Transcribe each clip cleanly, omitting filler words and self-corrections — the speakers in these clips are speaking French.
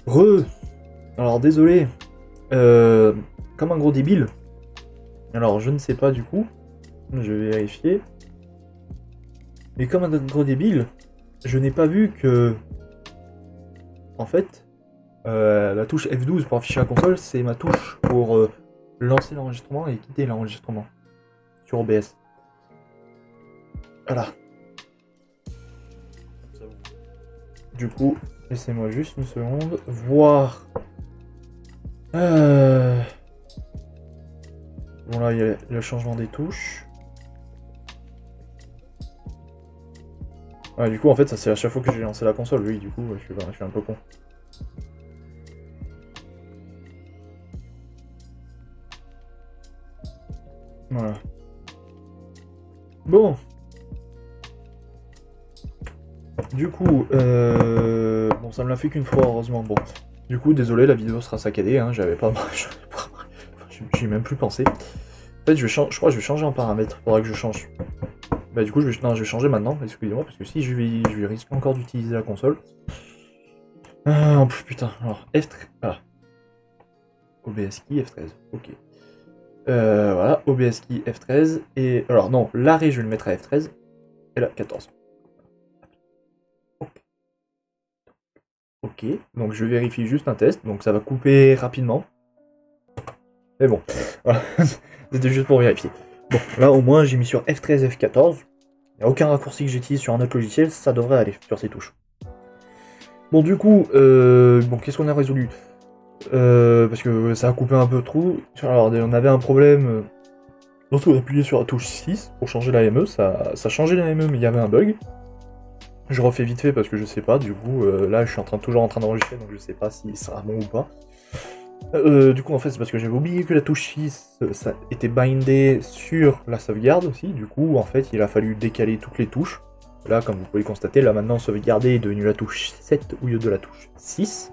Re. Alors désolé. Euh, Comme un gros débile. Alors je ne sais pas du coup. Je vais vérifier. Mais comme un gros débile, je n'ai pas vu que... En fait, la touche F12 pour afficher la console, c'est ma touche pour lancer l'enregistrement et quitter l'enregistrement sur OBS. Voilà. Du coup, laissez-moi juste une seconde. Voir. Bon là, il y a le changement des touches. Ouais, du coup, en fait, ça c'est à chaque fois que j'ai lancé la console. Oui, du coup, je suis un peu con. Voilà. Bon. Du coup, bon, ça me l'a fait qu'une fois, heureusement. Bon. Du coup, désolé, la vidéo sera saccadée, hein, j'avais pas... J'y ai même plus pensé. En fait, je crois que je vais changer en paramètre. Faudra que je change. Bah du coup, non, je vais changer maintenant, excusez-moi, parce que si je vais risquer encore d'utiliser la console. Oh putain, alors, F13, voilà. OBS key F13, ok. Voilà, OBS key F13, et... Alors non, l'arrêt, je vais le mettre à F13, et là, 14. Ok, donc je vérifie juste un test, donc ça va couper rapidement. Mais bon, voilà, c'était juste pour vérifier. Bon, là au moins j'ai mis sur F13, F14. Il n'y a aucun raccourci que j'utilise sur un autre logiciel, ça devrait aller sur ces touches. Bon du coup, bon, qu'est-ce qu'on a résolu? Parce que ça a coupé un peu trop. Alors on avait un problème, lorsqu'on appuyait sur la touche 6 pour changer la ME, ça changeait la ME mais il y avait un bug. Je refais vite fait parce que je sais pas, du coup là je suis toujours en train d'enregistrer donc je sais pas si ça sera bon ou pas. Du coup en fait c'est parce que j'avais oublié que la touche 6 ça était bindé sur la sauvegarde aussi, du coup en fait il a fallu décaler toutes les touches. Là comme vous pouvez le constater, là maintenant sauvegarder est devenu la touche 7 au lieu de la touche 6.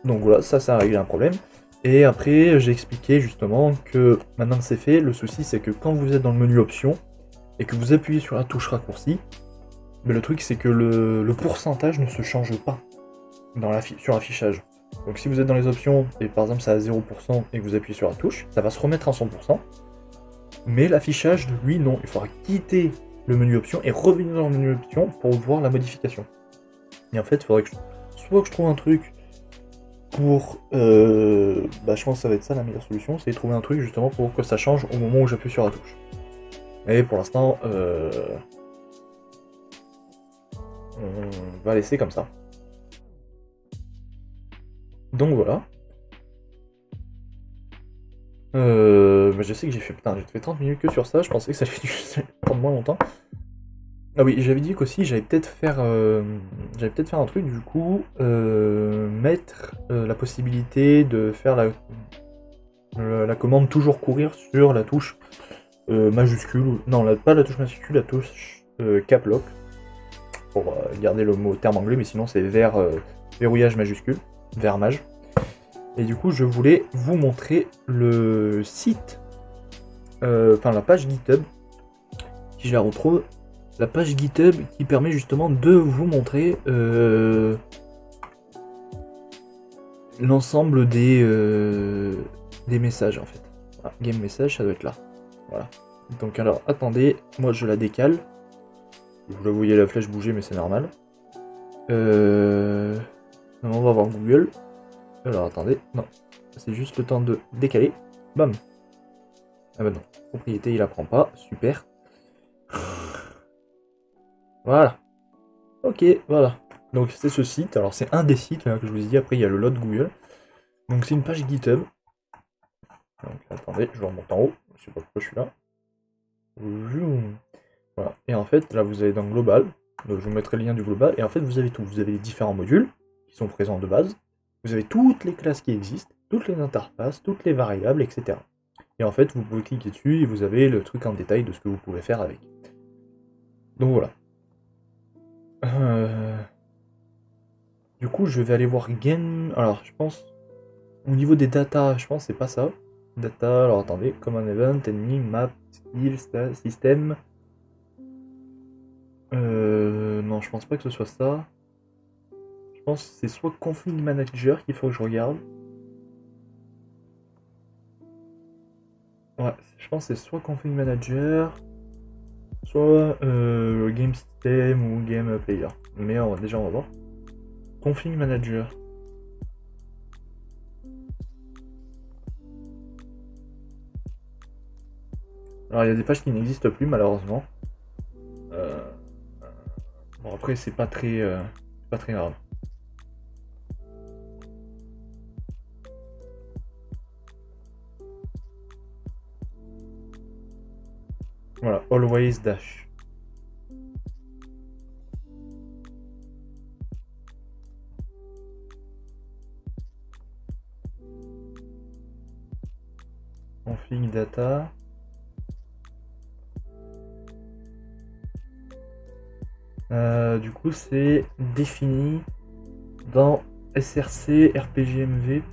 Donc voilà, ça a réglé un problème. Et après j'ai expliqué justement que maintenant que c'est fait, le souci c'est que quand vous êtes dans le menu options et que vous appuyez sur la touche raccourci, mais le truc c'est que le pourcentage ne se change pas sur l'affichage. Donc si vous êtes dans les options et par exemple ça à 0% et que vous appuyez sur la touche, ça va se remettre à 100%. Mais l'affichage, lui, non. Il faudra quitter le menu options et revenir dans le menu options pour voir la modification. Et en fait, il faudrait que soit que je trouve un truc pour... bah je pense que ça va être ça la meilleure solution, c'est de trouver un truc justement pour que ça change au moment où j'appuie sur la touche. Et pour l'instant, on va laisser comme ça. Donc voilà. Bah je sais que j'ai fait 30 minutes que sur ça, je pensais que ça allait prendre moins longtemps. Ah oui, j'avais dit qu'aussi j'allais peut-être faire un truc du coup, mettre la possibilité de faire la commande toujours courir sur la touche majuscule, non pas la touche majuscule, la touche cap lock, pour garder le mot terme anglais, mais sinon c'est verrouillage majuscule, vermage. Et du coup je voulais vous montrer le site, enfin la page GitHub, si je la retrouve, la page GitHub qui permet justement de vous montrer l'ensemble des messages en fait. Voilà, game message, ça doit être là. Voilà. Donc alors attendez, moi je la décale. Vous la voyez la flèche bouger mais c'est normal. Non, on va voir Google. Alors attendez, non. C'est juste le temps de décaler. Bam. Ah bah non. Propriété il apprend pas. Super. Voilà. Ok, voilà. Donc c'est ce site. Alors c'est un des sites là, que je vous ai dit. Après il y a le lot Google. Donc c'est une page GitHub. Donc attendez, je remonte en haut. Je sais pas pourquoi je suis là. Voilà. Et en fait, là vous allez dans Global. Donc je vous mettrai le lien du Global. Et en fait vous avez tout. Vous avez les différents modules qui sont présents de base. Vous avez toutes les classes qui existent, toutes les interfaces, toutes les variables, etc. Et en fait, vous pouvez cliquer dessus et vous avez le truc en détail de ce que vous pouvez faire avec. Donc voilà. Du coup, je vais aller voir Game... Alors, je pense... Au niveau des data, je pense que c'est pas ça. Data, alors attendez, command event, enemy, map, skill, system... Non, je pense pas que ce soit ça. Je pense que c'est soit config manager qu'il faut que je regarde. Ouais, je pense que c'est soit config manager, soit game system ou game player. Mais déjà on va voir. Config manager. Alors il y a des pages qui n'existent plus malheureusement. Bon après c'est pas très grave. Voilà, always dash. Config data. Du coup c'est défini dans src rpgmv.d.ts.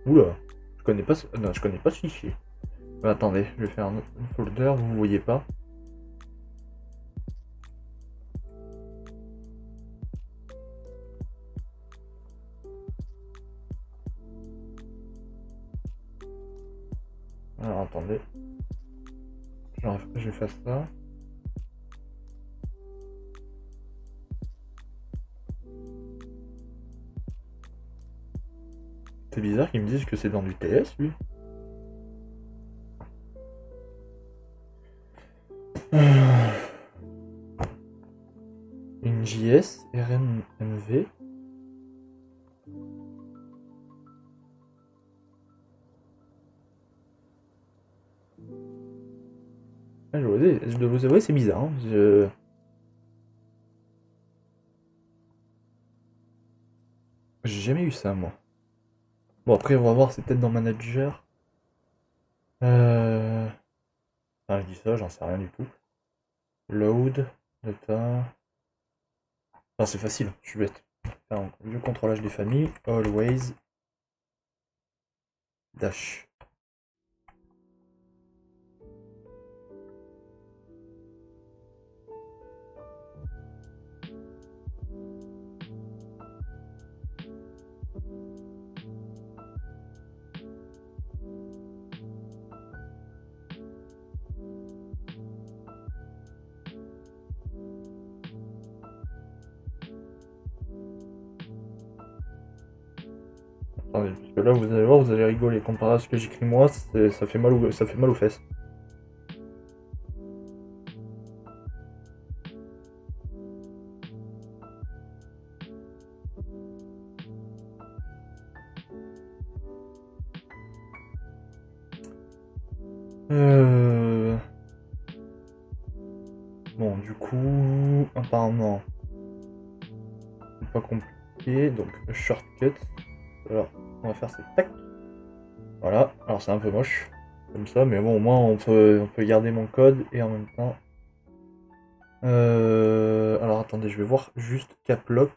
Oula, je connais pas non, je connais pas ce fichier. Attendez, je vais faire un autre folder, vous voyez pas. Alors attendez. Je vais faire ça. C'est bizarre qu'ils me disent que c'est dans du TS, lui. Une JS, RMMV. Je dois vous avouer, c'est bizarre. Hein. J'ai jamais eu ça, moi. Bon, après, on va voir, c'est peut-être dans Manager. Ah, je dis ça, j'en sais rien du tout. Load, data. Ah, c'est facile, je suis bête. Alors, le contrôlage des familles, always dash. Attendez, parce que là, vous allez voir, vous allez rigoler. Comparé à ce que j'écris moi, ça fait mal aux fesses. Bon, du coup, apparemment, c'est pas compliqué. Donc, shortcut. Alors, on va faire c'est tac. Voilà. Alors, c'est un peu moche, comme ça, mais bon, au moins, on peut garder mon code et en même temps. Alors, attendez, je vais voir juste caplock.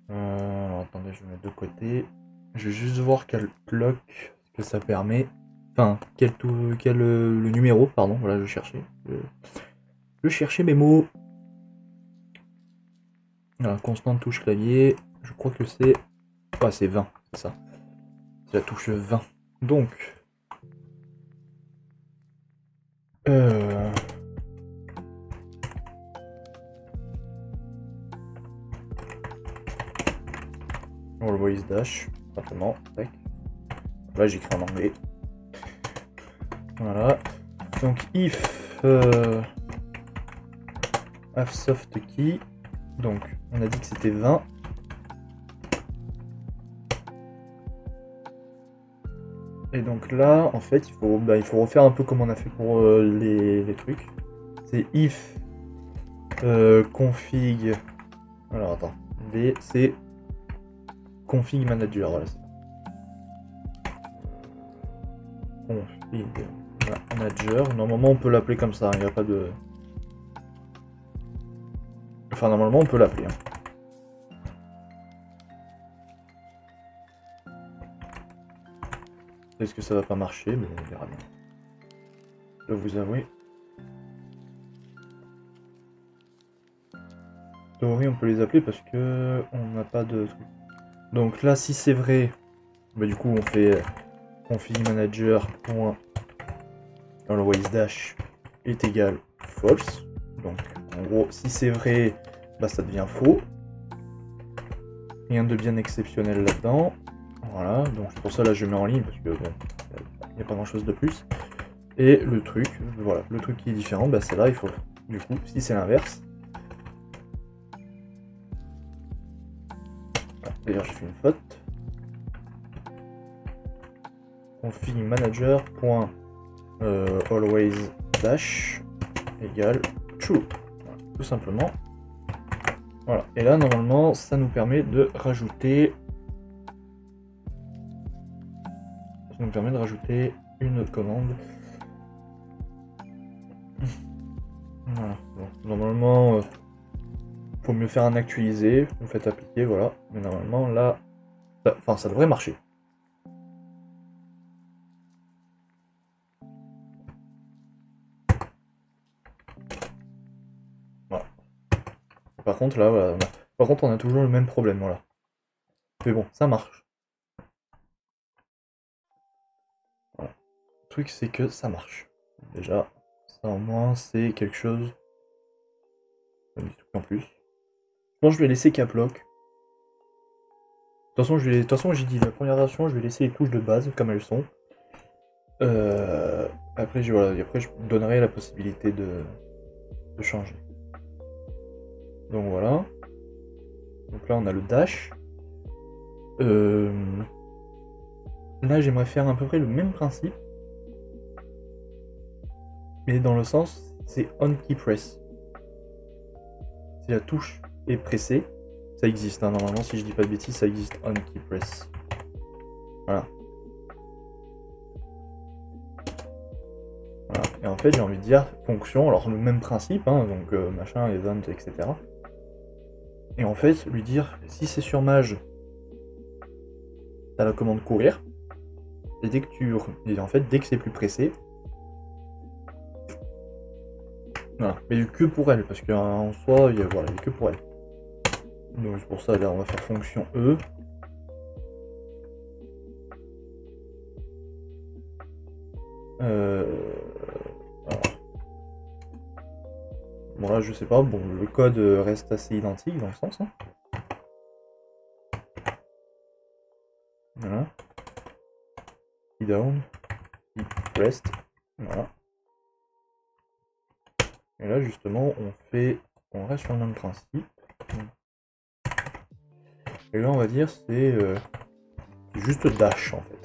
Alors, attendez, je vais mettre de côté. Je vais juste voir quel bloc que ça permet. Enfin, le numéro, pardon, voilà, je cherchais. Je cherchais mes mots. Alors, constante touche clavier, je crois que c'est... Ouais, c'est 20, c'est ça. C'est la touche 20. Donc... Always dash, simplement. Tac. Là, j'écris en anglais. Voilà. Donc, if have soft key. Donc, on a dit que c'était 20. Et donc là, en fait, il faut refaire un peu comme on a fait pour les trucs. C'est if config. Alors attends, c'est config manager. Voilà. Config manager. Normalement, on peut l'appeler comme ça. Il n'y a pas de. Enfin, normalement, on peut l'appeler. Hein. Est-ce que ça va pas marcher? Mais on verra bien. Je dois vous avouer. théorie, on peut les appeler parce que on n'a pas de truc. Donc là, si c'est vrai, bah du coup, on fait config manager.always dash est égal false. Donc en gros, si c'est vrai, bah ça devient faux. Rien de bien exceptionnel là-dedans. Voilà, donc pour ça là je mets en ligne parce que bon, il n'y a pas grand chose de plus. Et le truc, voilà, le truc qui est différent, bah c'est là, il faut, du coup, si c'est l'inverse. D'ailleurs j'ai fait une faute. Config manager.always dash égale true. Voilà, tout simplement. Voilà, et là normalement ça nous permet de rajouter. Ça nous permet de rajouter une commande. Voilà. Bon, normalement, faut mieux faire un actualisé, vous faites appliquer, voilà. Mais normalement là, enfin ça devrait marcher. Voilà. Par contre là, voilà, par contre on a toujours le même problème, voilà. Mais bon, ça marche. Voilà. Le truc c'est que ça marche. Déjà, ça au moins c'est quelque chose. Un petit truc en plus. Bon, je vais laisser caplock. De toute façon, j'ai dit la première version, je vais laisser les touches de base comme elles sont. Après, voilà, et après, je donnerai la possibilité de changer. Donc voilà. Donc là, on a le dash. Là, j'aimerais faire à peu près le même principe. Mais dans le sens, c'est on key press. Si la touche est pressée, ça existe, hein, normalement, si je dis pas de bêtises, ça existe on key press. Voilà. Voilà. Et en fait, j'ai envie de dire fonction, alors le même principe, hein, donc machin, event, etc. Et en fait, lui dire si c'est sur mage, t'as la commande courir. Et dès que dès que c'est plus pressé, voilà. Mais que pour elle, parce qu'en soi, il y a que pour elle. Donc c'est pour ça, là, on va faire fonction E. Bon là, je sais pas, bon, le code reste assez identique dans le sens. Hein. Voilà. Key down, key rest, voilà. Et là, justement, on reste sur le même principe. Et là, on va dire, c'est juste dash, en fait.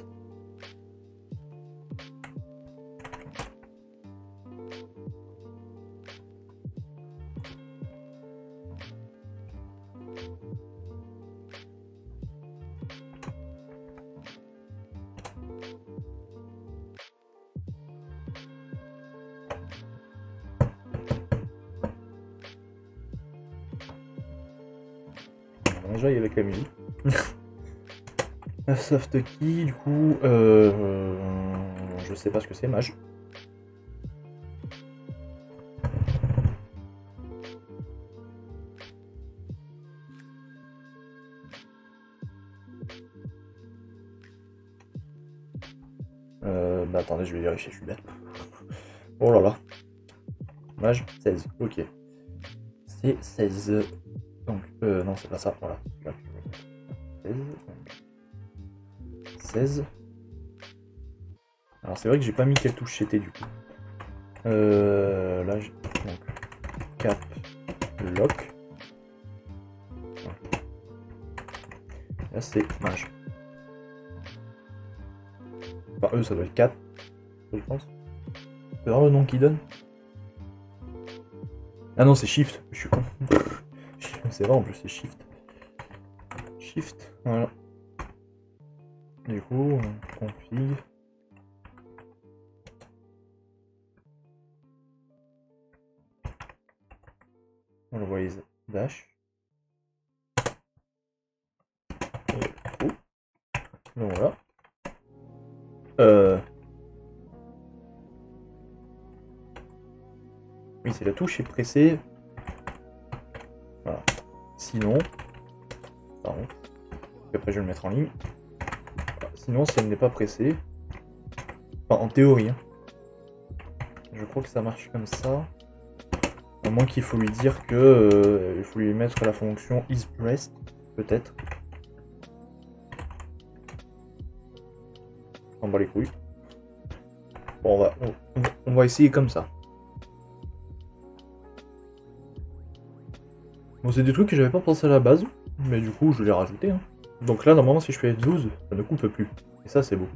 Déjà, avec la musique. La soft key, du coup, je sais pas ce que c'est, mage. Bah attendez, je vais vérifier, je suis bête. Oh là là. Mage 16, ok. C'est 16. Donc, non, c'est pas ça, voilà. 16. Alors c'est vrai que j'ai pas mis quelle touche c'était du coup. Là, donc, cap lock. Là c'est mage. Enfin, ça doit être cap, je pense. C'est voir le nom qu'il donne. Ah non, c'est shift, je suis con. C'est vrai en plus, c'est shift. Shift, voilà. Du coup, on config. Always dash. Et donc voilà. Oui, c'est la touche est pressée. Voilà. Sinon, pardon, après je vais le mettre en ligne. Sinon, si elle n'est pas pressée, enfin en théorie, hein, je crois que ça marche comme ça. À moins qu'il faut lui dire que il faut lui mettre la fonction isPressed, peut-être. On bat les couilles. Bon, on va essayer comme ça. Bon, c'est des trucs que j'avais pas pensé à la base, mais du coup, je l'ai rajouté. Hein. Donc là, normalement, si je fais F12, ça ne coupe plus. Et ça, c'est beau.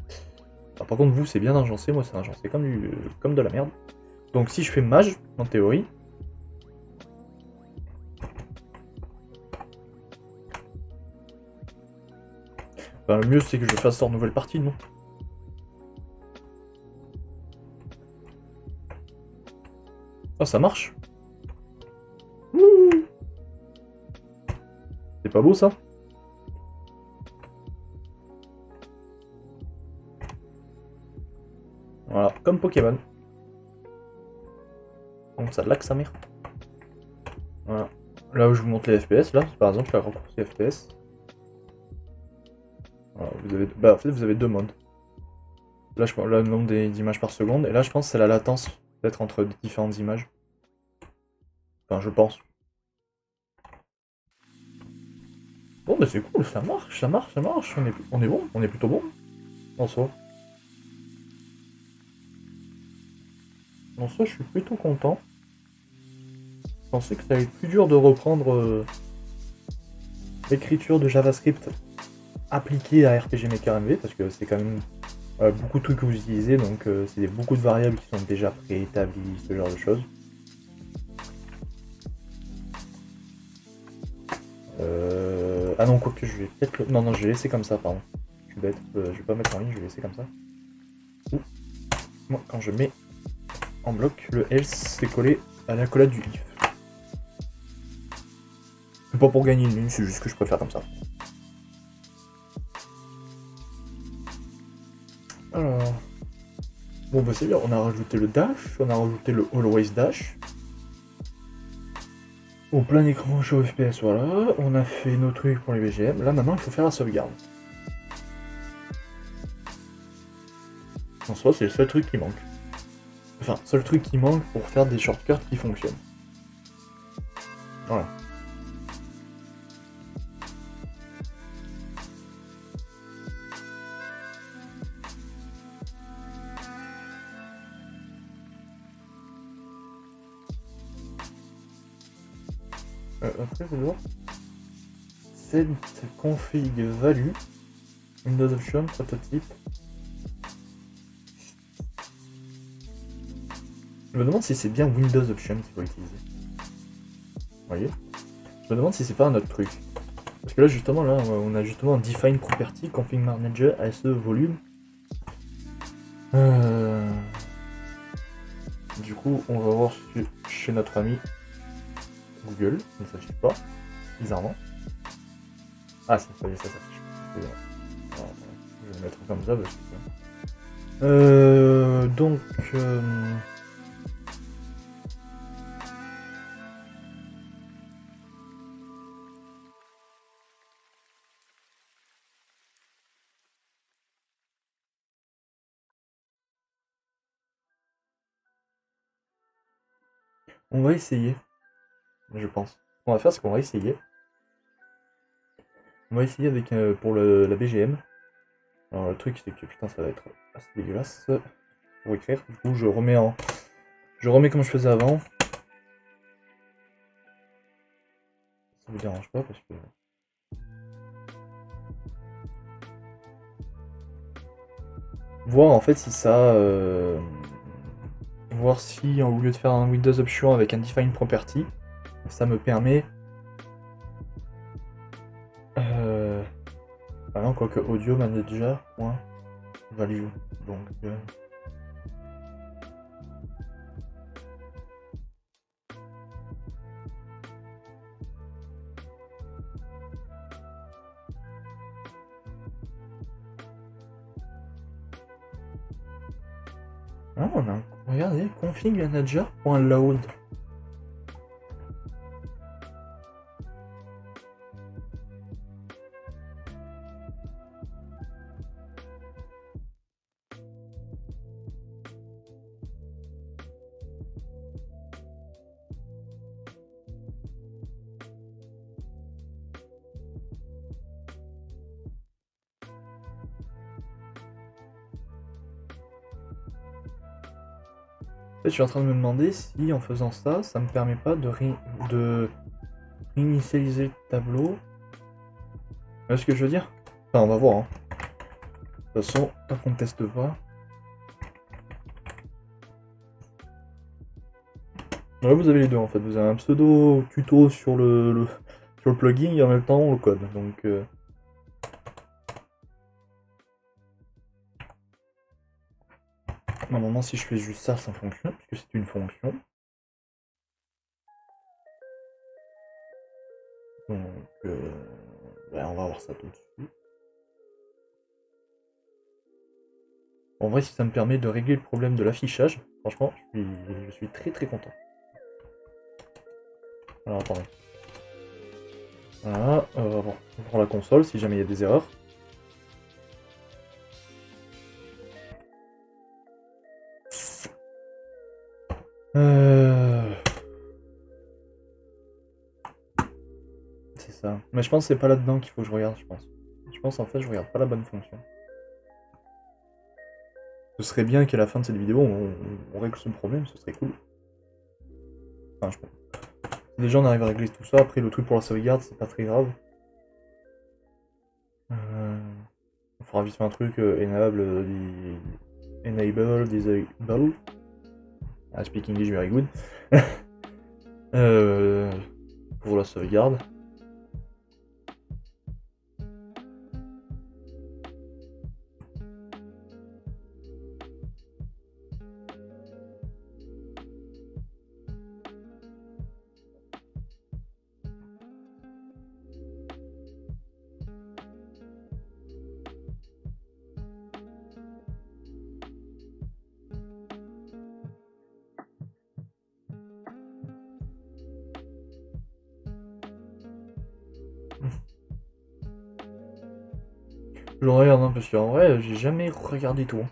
Alors, par contre, vous, c'est bien agencé. Moi, c'est agencé comme de la merde. Donc, si je fais Mage, en théorie... Ben, le mieux, c'est que je fasse en nouvelle partie, non? Ah, ça marche. C'est pas beau, ça? Voilà, comme Pokémon. Donc ça lag sa mère. Voilà. Là où je vous montre les FPS, là, par exemple, la raccourci FPS. Voilà, vous avez... Bah, en fait, vous avez deux modes. Là, je prends le nombre d'images par seconde, et là, je pense que c'est la latence, peut-être, entre différentes images. Enfin, je pense. Bon, bah c'est cool, ça marche, ça marche, ça marche. On est bon, on est plutôt bon, en soi. En soi, je suis plutôt content. Je pensais que ça allait être plus dur de reprendre l'écriture de JavaScript appliquée à RPG Maker MV, parce que c'est quand même beaucoup de trucs que vous utilisez, donc c'est beaucoup de variables qui sont déjà préétablies, ce genre de choses. Ah non, quoique je vais peut-être... Non, non, je vais laisser comme ça, pardon. Je suis bête, je vais pas mettre en ligne, je vais laisser comme ça. Ouh. Moi, quand je mets en bloc, le else c'est collé à l'accolade du if. C'est pas pour gagner une ligne, c'est juste que je préfère comme ça. Alors... Bon bah c'est bien, on a rajouté le dash, on a rajouté le always dash. Au plein écran show FPS, voilà. On a fait nos trucs pour les BGM. Là maintenant il faut faire la sauvegarde. En soi c'est le seul truc qui manque. Enfin, seul truc qui manque pour faire des shortcuts qui fonctionnent. Voilà. Après, je vais voir. Set config value. Windows Option, prototype. Je me demande si c'est bien Windows Option qu'il faut utiliser. Vous voyez? Je me demande si c'est pas un autre truc. Parce que là, justement, là, on a justement un Define Property, Config Manager, ASE, Volume. Du coup, on va voir chez notre ami Google, ça ne s'affiche pas, bizarrement. Ah, ça s'affiche. Alors, je vais le mettre comme ça parce que... donc... on va essayer, je pense. Ce qu'on va faire, c'est qu'on va essayer. On va essayer avec pour la BGM. Alors le truc, c'est que putain, ça va être assez dégueulasse pour écrire. Du coup, je remets comme je faisais avant. Ça vous dérange pas parce que... Voir en fait si ça... Voir si au lieu de faire un Windows Option avec un Define Property, ça me permet... Ah non, quoique Audio Manager, value. Donc... Ah, on a... Regardez, config manager.load. fait, je suis en train de me demander si en faisant ça, ça me permet pas de réinitialiser le tableau. Vous voyez ce que je veux dire? Enfin, on va voir. Hein. De toute façon, tant qu'on ne teste pas. Là, vous avez les deux en fait. Vous avez un pseudo tuto sur sur le plugin et en même temps le code. Donc, normalement, si je fais juste ça, ça fonctionne puisque c'est une fonction. Donc, ben, on va voir ça tout de suite. En vrai, si ça me permet de régler le problème de l'affichage, franchement, je suis très très content. Alors attendez. Voilà, bon, on prend la console si jamais il y a des erreurs. C'est ça. Mais je pense que c'est pas là-dedans qu'il faut que je regarde, je pense. Je pense en fait je regarde pas la bonne fonction. Ce serait bien qu'à la fin de cette vidéo on règle ce problème, ce serait cool. Enfin, je pense. Si déjà on arrive à régler tout ça, après le truc pour la sauvegarde c'est pas très grave. On fera vite fait un truc, enable, disable. I speak English very good. Pour la sauvegarde. Je regarde un peu parce qu'en vrai j'ai jamais regardé tout.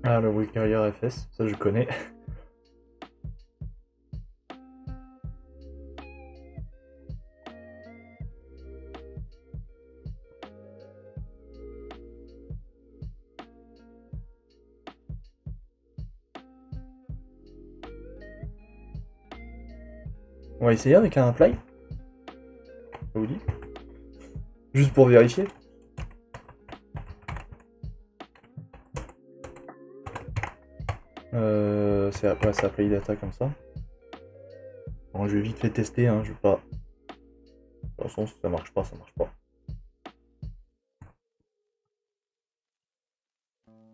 Ah, le Wii Carrier FS, ça je connais. On va essayer avec un apply. Ça vous dit? Juste pour vérifier. C'est apply data comme ça. Bon, je vais vite fait tester, hein, je vais pas. De toute façon, si ça marche pas, ça marche pas.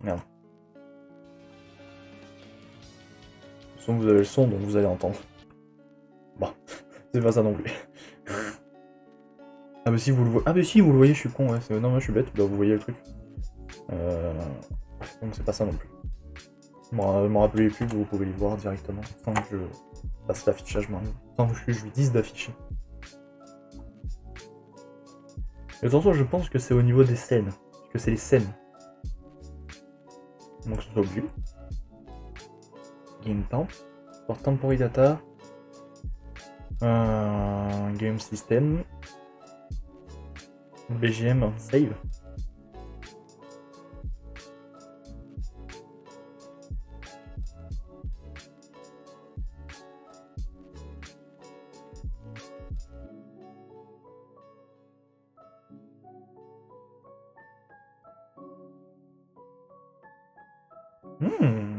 Merde. De toute façon, vous avez le son, donc vous allez entendre. Bon, c'est pas ça non plus. Ah bah si vous le voyez, ah bah si vous le voyez, je suis con, ouais. Non, moi je suis bête, bah, vous voyez le truc. Donc c'est pas ça non plus. Je m'en rappelais plus, vous pouvez le voir directement, sans que je fasse l'affichage moi-même, sans que je lui dise d'afficher. Et attention, je pense que c'est au niveau des scènes, que c'est les scènes. Donc ce soit obligé. Game temp, pour temporary data, game system, BGM, save.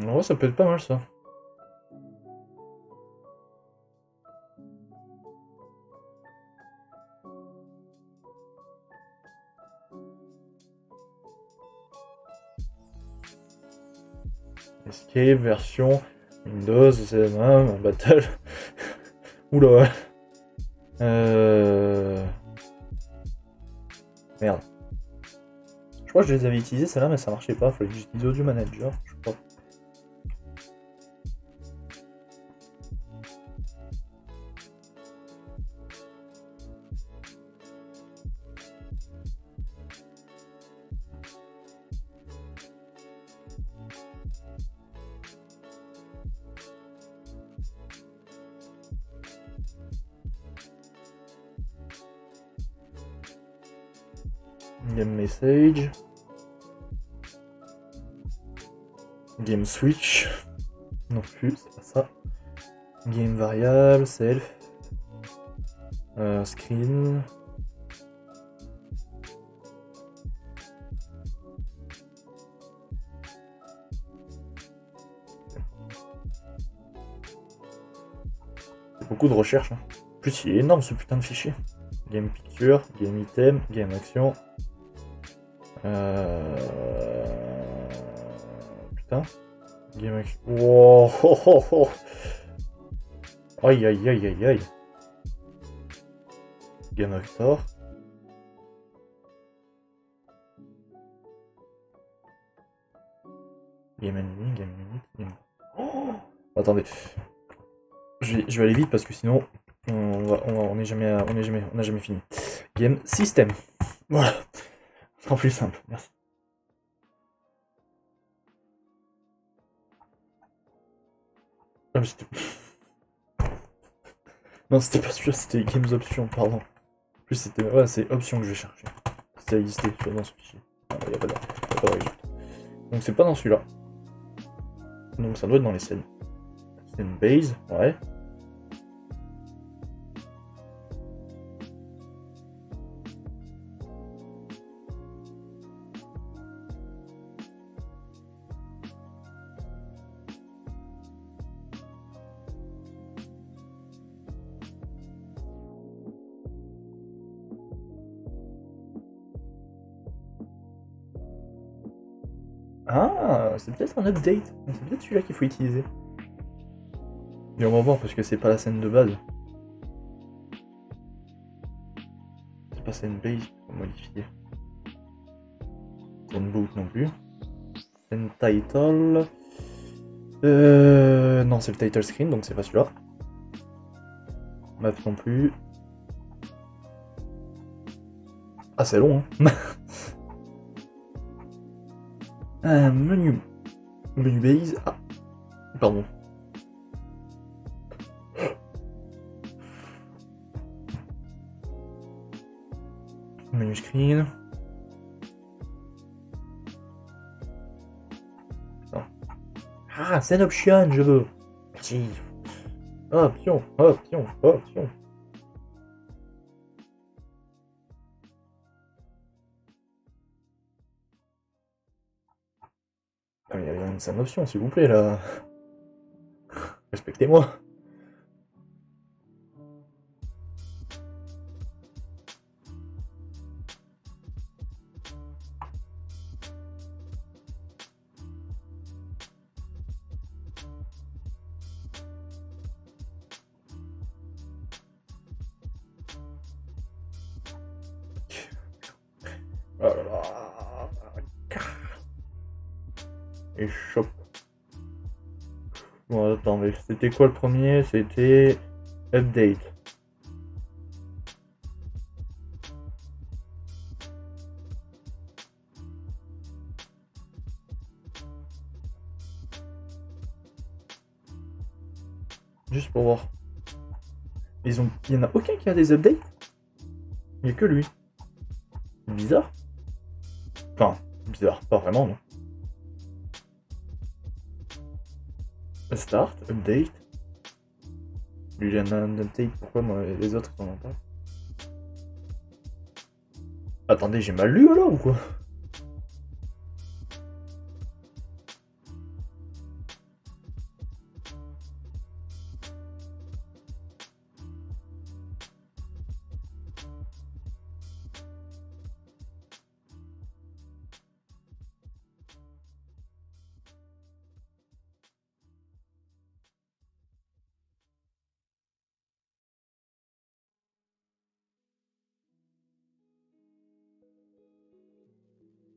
En vrai, ça peut être pas mal ça. Escape, version Windows, CMA, Battle. Oula. Merde. Je crois que je les avais utilisés celle-là, mais ça marchait pas. Fallait que j'utilise Audio Manager, je crois. Game message. Game switch. Non plus, c'est pas ça. Game variable, self. Screen. Beaucoup de recherches. Hein. En plus, il est énorme ce putain de fichier. Game picture, game item, game action. Putain. Game action. Wow, oh, oh, oh. Aïe aïe aïe aïe aïe. Game actor. Game enemy, game unit, game... Oh, attendez. Je vais aller vite parce que sinon on n'a jamais fini. Game system. Voilà. Ce sera plus simple. Merci. Ah, non, c'était pas celui-là, c'était Games Options, pardon. En plus, c'était. Ouais, c'est Options que je vais chercher. Ça existait dans ce fichier. Ah, y a pas de résultat. Donc, c'est pas dans celui-là. Donc, ça doit être dans les scènes. Scène base, ouais. Ah, c'est peut-être un update. C'est peut-être celui-là qu'il faut utiliser. Et on va voir parce que c'est pas la scène de base. C'est pas scène base qu'il faut modifier. Scène boot non plus. Scène title. Non, c'est le title screen donc c'est pas celui-là. Map non plus. Ah, c'est long, hein. Menu. Menu base. Ah, pardon. Menu screen. Non. Ah, c'est une option, je veux. Merci. Option, option, option. Ah, mais il y a une scène option, s'il vous plaît, là. Respectez-moi. Oh là là. Et chope. Bon, attendez, c'était quoi le premier? C'était update. Juste pour voir. Il y en a aucun qui a des updates? Il n'y a que lui. Bizarre. Enfin, bizarre, pas vraiment, non. Start, update. Lui, il y en a un update, pourquoi moi, les autres, ils en ont pas? Attendez, j'ai mal lu alors ou quoi?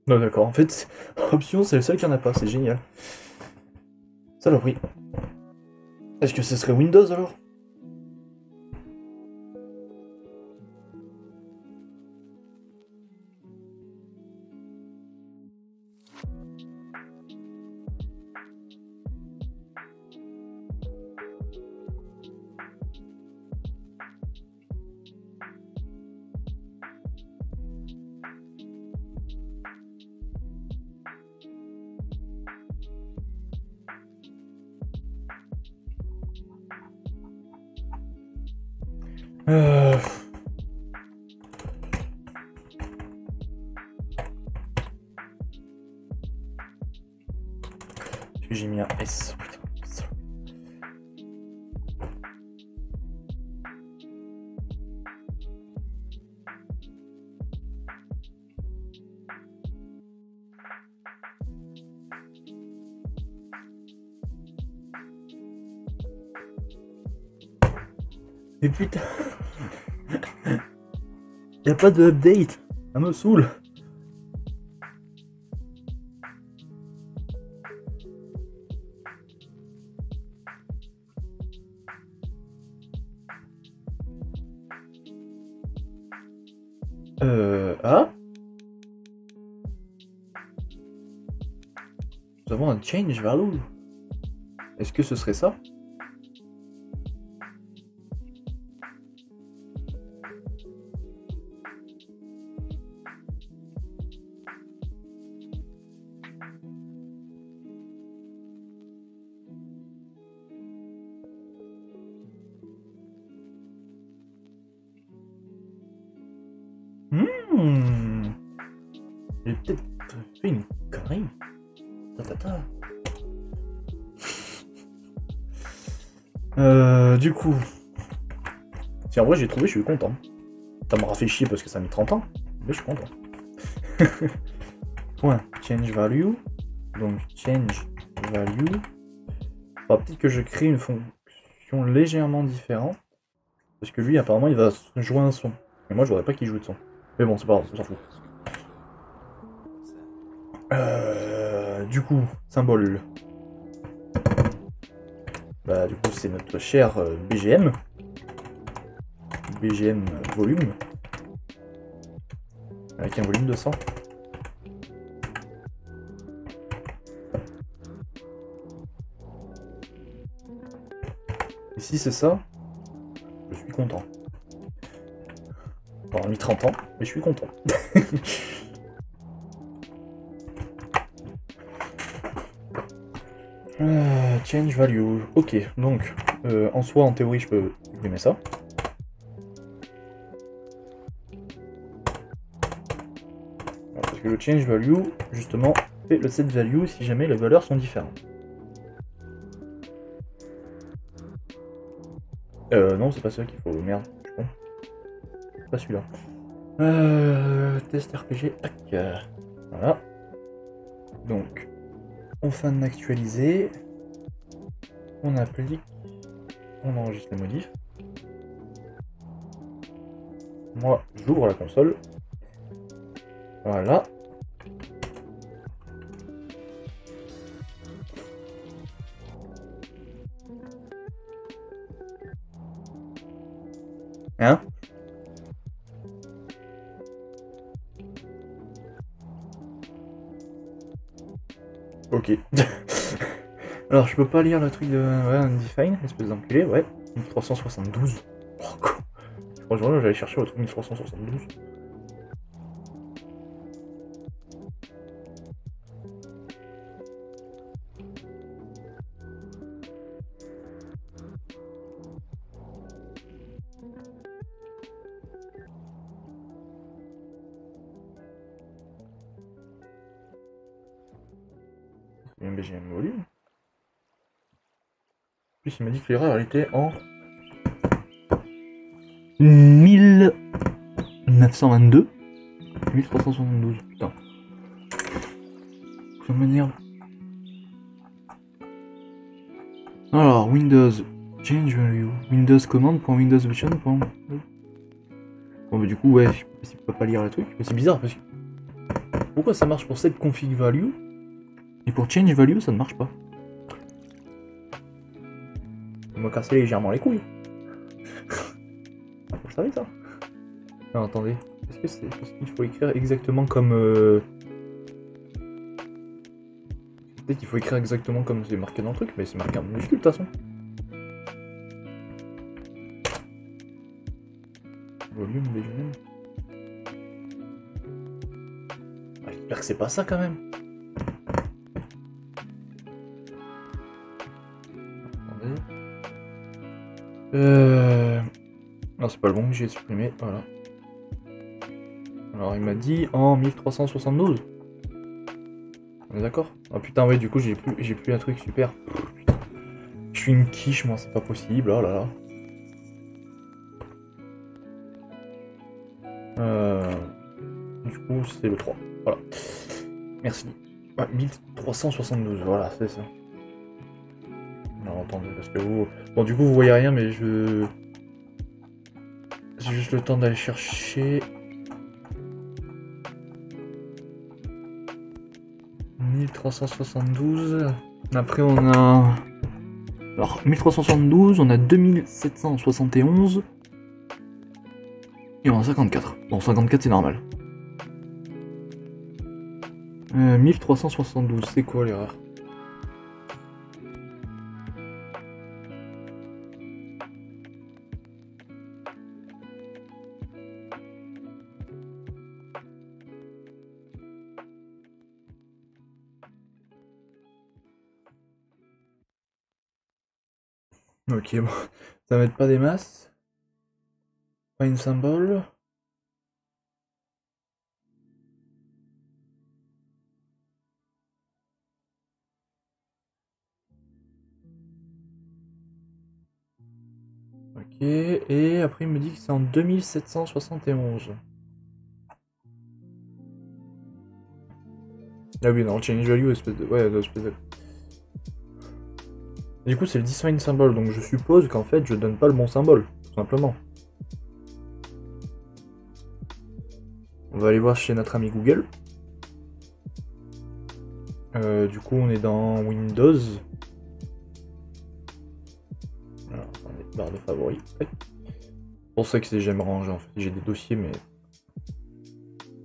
Non, d'accord, en fait, option, c'est le seul qui en a pas, c'est génial. Saloperie. Est-ce que ce serait Windows alors? Euh... J'ai mis un S. Putain. Mais putain. Y'a pas de update. Ça me saoule. Ah, nous avons un change value. Est-ce que ce serait ça? J'ai peut-être fait une connerie. Du coup... Si en vrai j'ai trouvé, je suis content. Ça m'aura fait chier parce que ça a mis 30 ans, mais je suis content. Point, change value. Donc change value. Peut-être que je crée une fonction légèrement différente. Parce que lui apparemment il va jouer un son. Et moi je voudrais pas qu'il joue de son. Mais bon c'est pas grave, on s'en fout. Du coup, symbole. Bah du coup c'est notre cher BGM. BGM volume. Avec un volume de 100. Et si c'est ça, je suis content. Bon, on a mis 30 ans, mais je suis content. Change value. Ok, donc en soi, en théorie, je peux supprimer ça. Parce que le change value, justement, fait le set value si jamais les valeurs sont différentes. Non, c'est pas ça qu'il faut. Merde, je suis con. C'est pas celui-là. Test RPG. Tac. Voilà. Donc, on fait un actualiser. On applique. On enregistre les modifs. Moi, j'ouvre la console. Voilà. Hein? Ok. Alors, je peux pas lire le truc de Undefined, espèce d'enculé, ouais. 1372. Oh, quoi. Franchement, j'allais chercher au truc 1372. C'est un BGM volume. Puis il m'a dit que l'erreur elle était en 1922. 1372, putain. Ça m'énerve. Alors, Windows, change value, Windows command, Windows option, Bon, mais du coup, ouais, je peux pas lire le truc. Mais c'est bizarre parce que. Pourquoi ça marche pour cette config value et pour change value, ça ne marche pas? Ça m'a cassé légèrement les couilles. Vous savez ça? Non, attendez. Est-ce que c'est parce qu'il faut écrire exactement comme. Peut-être qu'il faut écrire exactement comme c'est marqué dans le truc, mais c'est marqué en minuscule de toute façon. Volume, BGM. Ah, j'espère que c'est pas ça quand même. Attendez. Non, c'est pas le bon que j'ai supprimé, voilà. Alors il m'a dit en 1372. On est d'accord? Ah putain, ouais, du coup j'ai plus un truc super. Putain. Je suis une quiche, moi, c'est pas possible, oh là là. Du coup, c'est le 3. Voilà. Merci. Ouais, 1372, voilà, c'est ça. Alors attendez, parce que vous... Bon, du coup, vous voyez rien, mais je... J'ai juste le temps d'aller chercher... 1372... Après, on a... Alors, 1372, on a 2771... Et on a 54. Bon, 54, c'est normal. 1372, c'est quoi l'erreur? Ok, bon, ça va être pas des masses. Pas une symbole. Ok, et après il me dit que c'est en 2771. Ah oui, non, change value, espèce de... Ouais, espèce de... Du coup, c'est le design symbole, donc je suppose qu'en fait, je donne pas le bon symbole, tout simplement. On va aller voir chez notre ami Google. Du coup, on est dans Windows. Alors, attendez, barre de favoris. C'est pour ça que c'est jamais rangé, en fait. J'ai des dossiers, mais...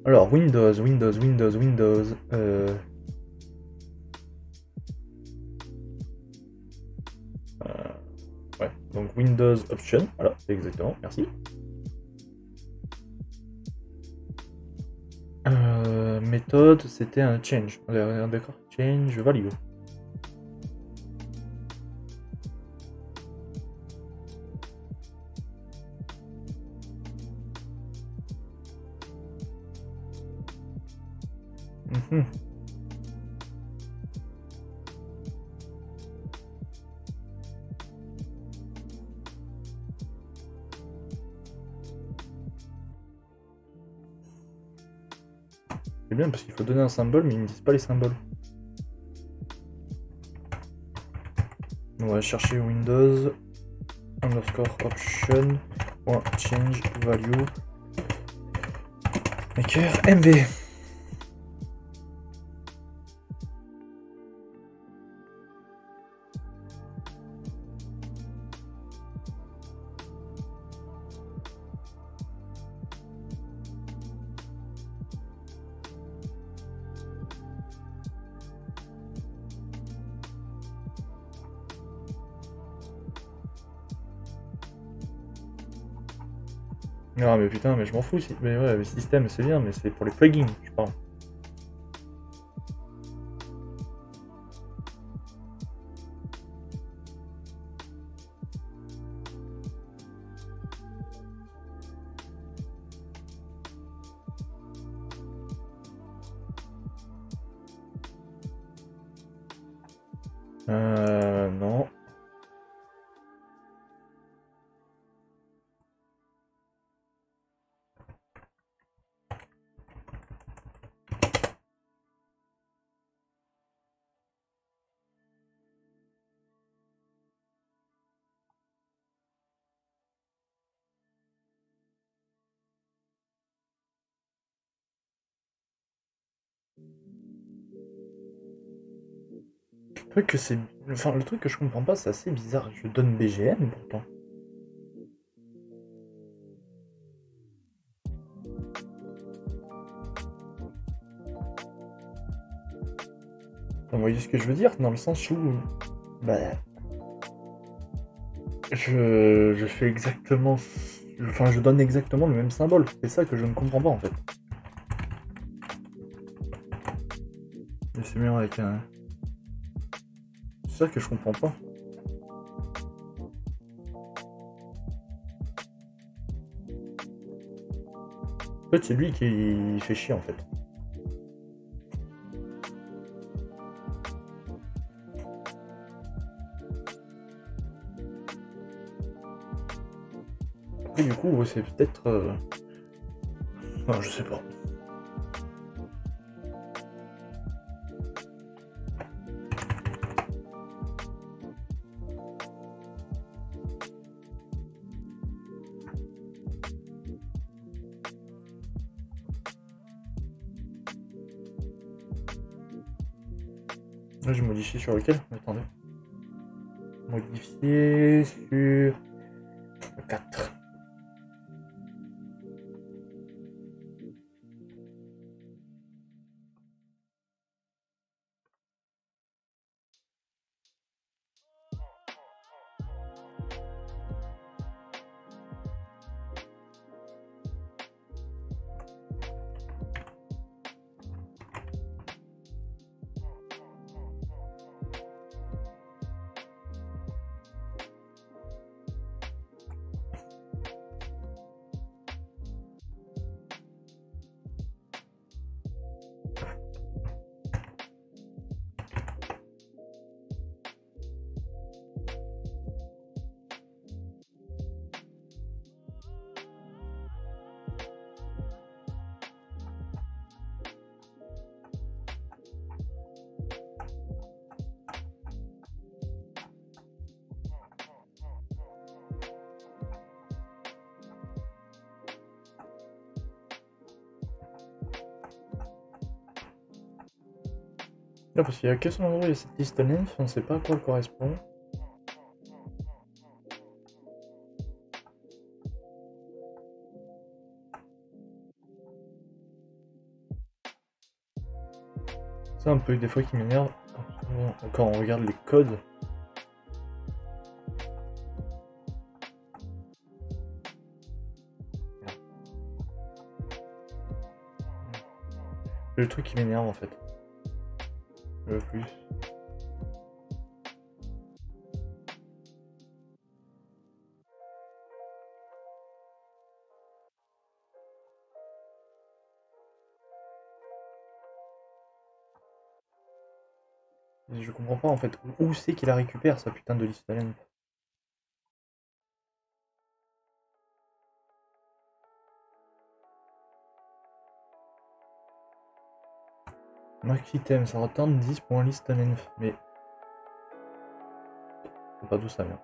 Alors, Windows. Ouais, donc Windows Option, voilà, exactement, merci. Méthode, c'était un change. D'accord, change value. C'est bien parce qu'il faut donner un symbole, mais ils ne disent pas les symboles. On va chercher Windows underscore option change value maker MV. Non mais putain, mais je m'en fous. Mais ouais, le système c'est bien, mais c'est pour les plugins, je parle. Non. Le truc que c'est... Enfin, le truc que je comprends pas, c'est assez bizarre. Je donne BGM pourtant. Vous voyez ce que je veux dire? Dans le sens où... Bah... Je fais exactement... Enfin, je donne exactement le même symbole. C'est ça que je ne comprends pas, en fait. Mais c'est mieux avec un... C'est ça que je comprends pas. En fait, c'est lui qui fait chier en fait. Après, du coup, c'est peut-être. Non, je sais pas. Là, j'ai modifié sur lequel? Attendez. Modifier sur le 4. Là, parce qu'il y a qu'à son endroit, il y a cette liste nymph, on ne sait pas à quoi elle correspond. C'est un peu des fois qui m'énerve quand on regarde les codes. C'est le truc qui m'énerve en fait. Le plus. Et je comprends pas en fait où c'est qu'il la récupère sa putain de liste nymph. Marque item, ça retente 10 pour un liste nymph, mais. Je sais pas d'où ça vient.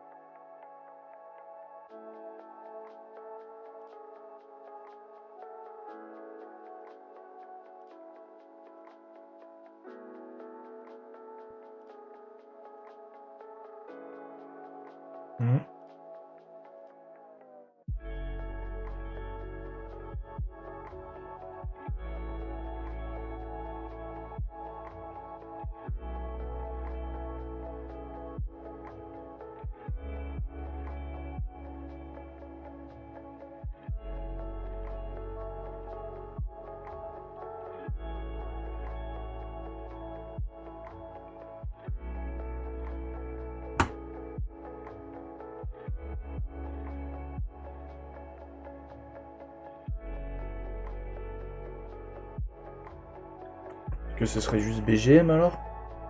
Que ce serait juste BGM alors?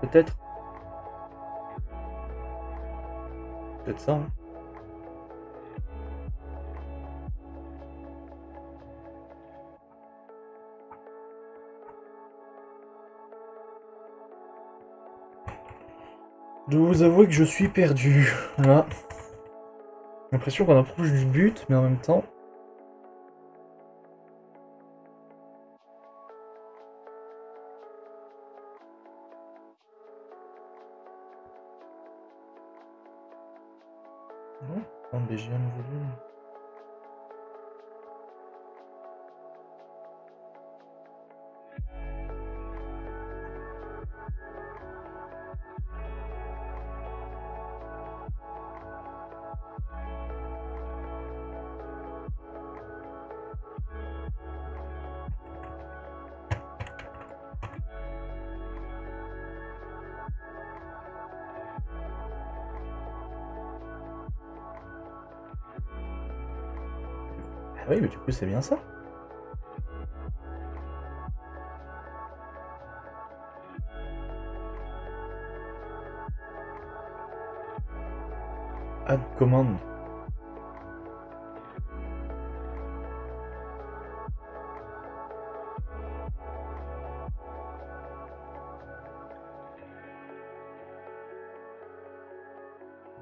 Peut-être? Peut-être ça, hein. Je dois vous avouer que je suis perdu. Là. J'ai l'impression qu'on approche du but, mais en même temps. Non, un BGM volume. Ah oui, mais du coup, c'est bien ça. Add command.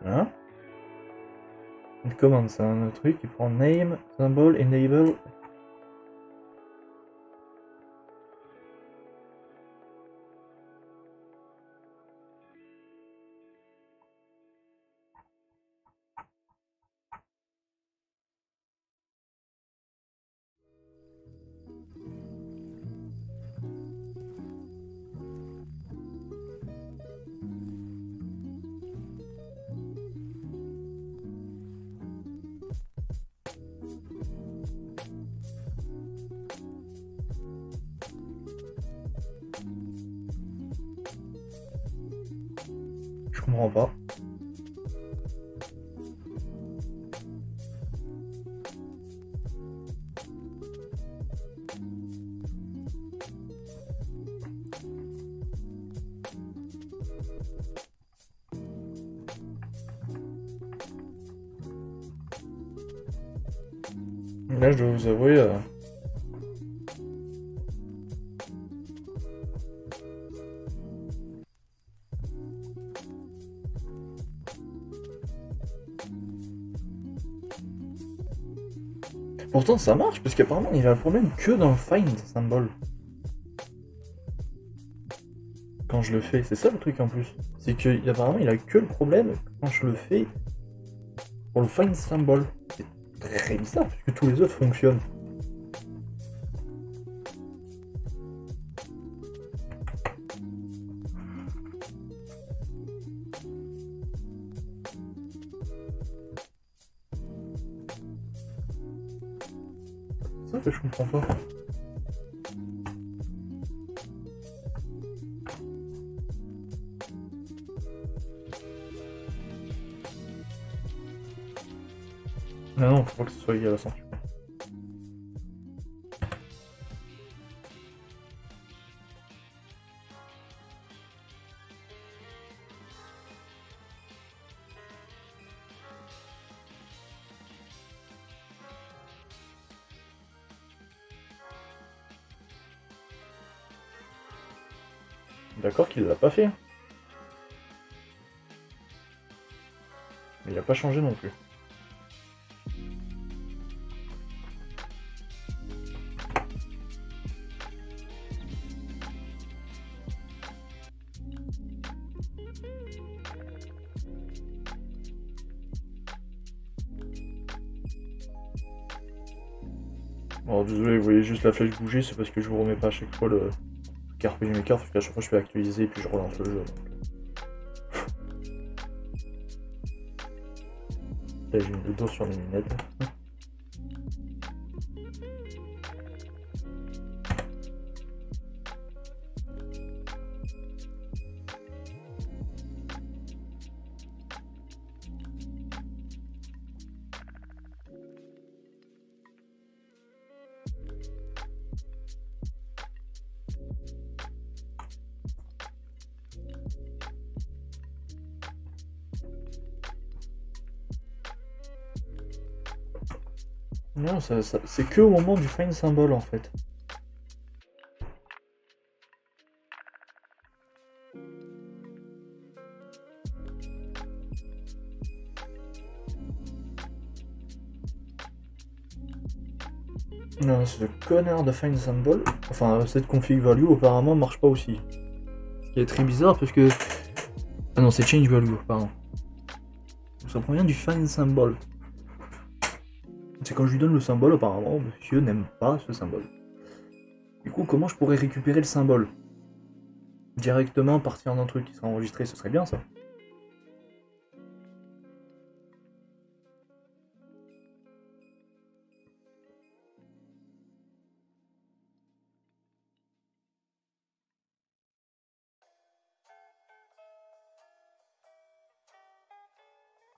Hein? Add command, c'est un truc qui prend name, symbol, enable. Je comprends pas. Là, je dois vous avouer. Pourtant, ça marche, parce qu'apparemment, il y a un problème que dans le find symbol. Quand je le fais, c'est ça le truc en plus. C'est qu'apparemment, il a que le problème quand je le fais pour le find symbol. C'est très bizarre, puisque tous les autres fonctionnent. C'est ça que je comprends pas. Ah non, faut pas que ce soit égal à 100. D'accord qu'il l'a pas fait. Mais il a pas changé non plus. Alors désolé, vous voyez juste la flèche bouger, c'est parce que je vous remets pas à chaque fois le RPG Maker, parce qu'à chaque fois je fais actualiser et puis je relance le jeu. Là j'ai mis le dos sur les lunettes. Non, c'est que au moment du find symbol en fait. Non, ce connard de find symbol, enfin cette config value apparemment marche pas aussi. Ce qui est très bizarre parce que... Ah non, c'est change value, pardon. Ça provient du find symbol. C'est quand je lui donne le symbole, apparemment, monsieur n'aime pas ce symbole. Du coup, comment je pourrais récupérer le symbole? Directement partir d'un truc qui sera enregistré, ce serait bien ça.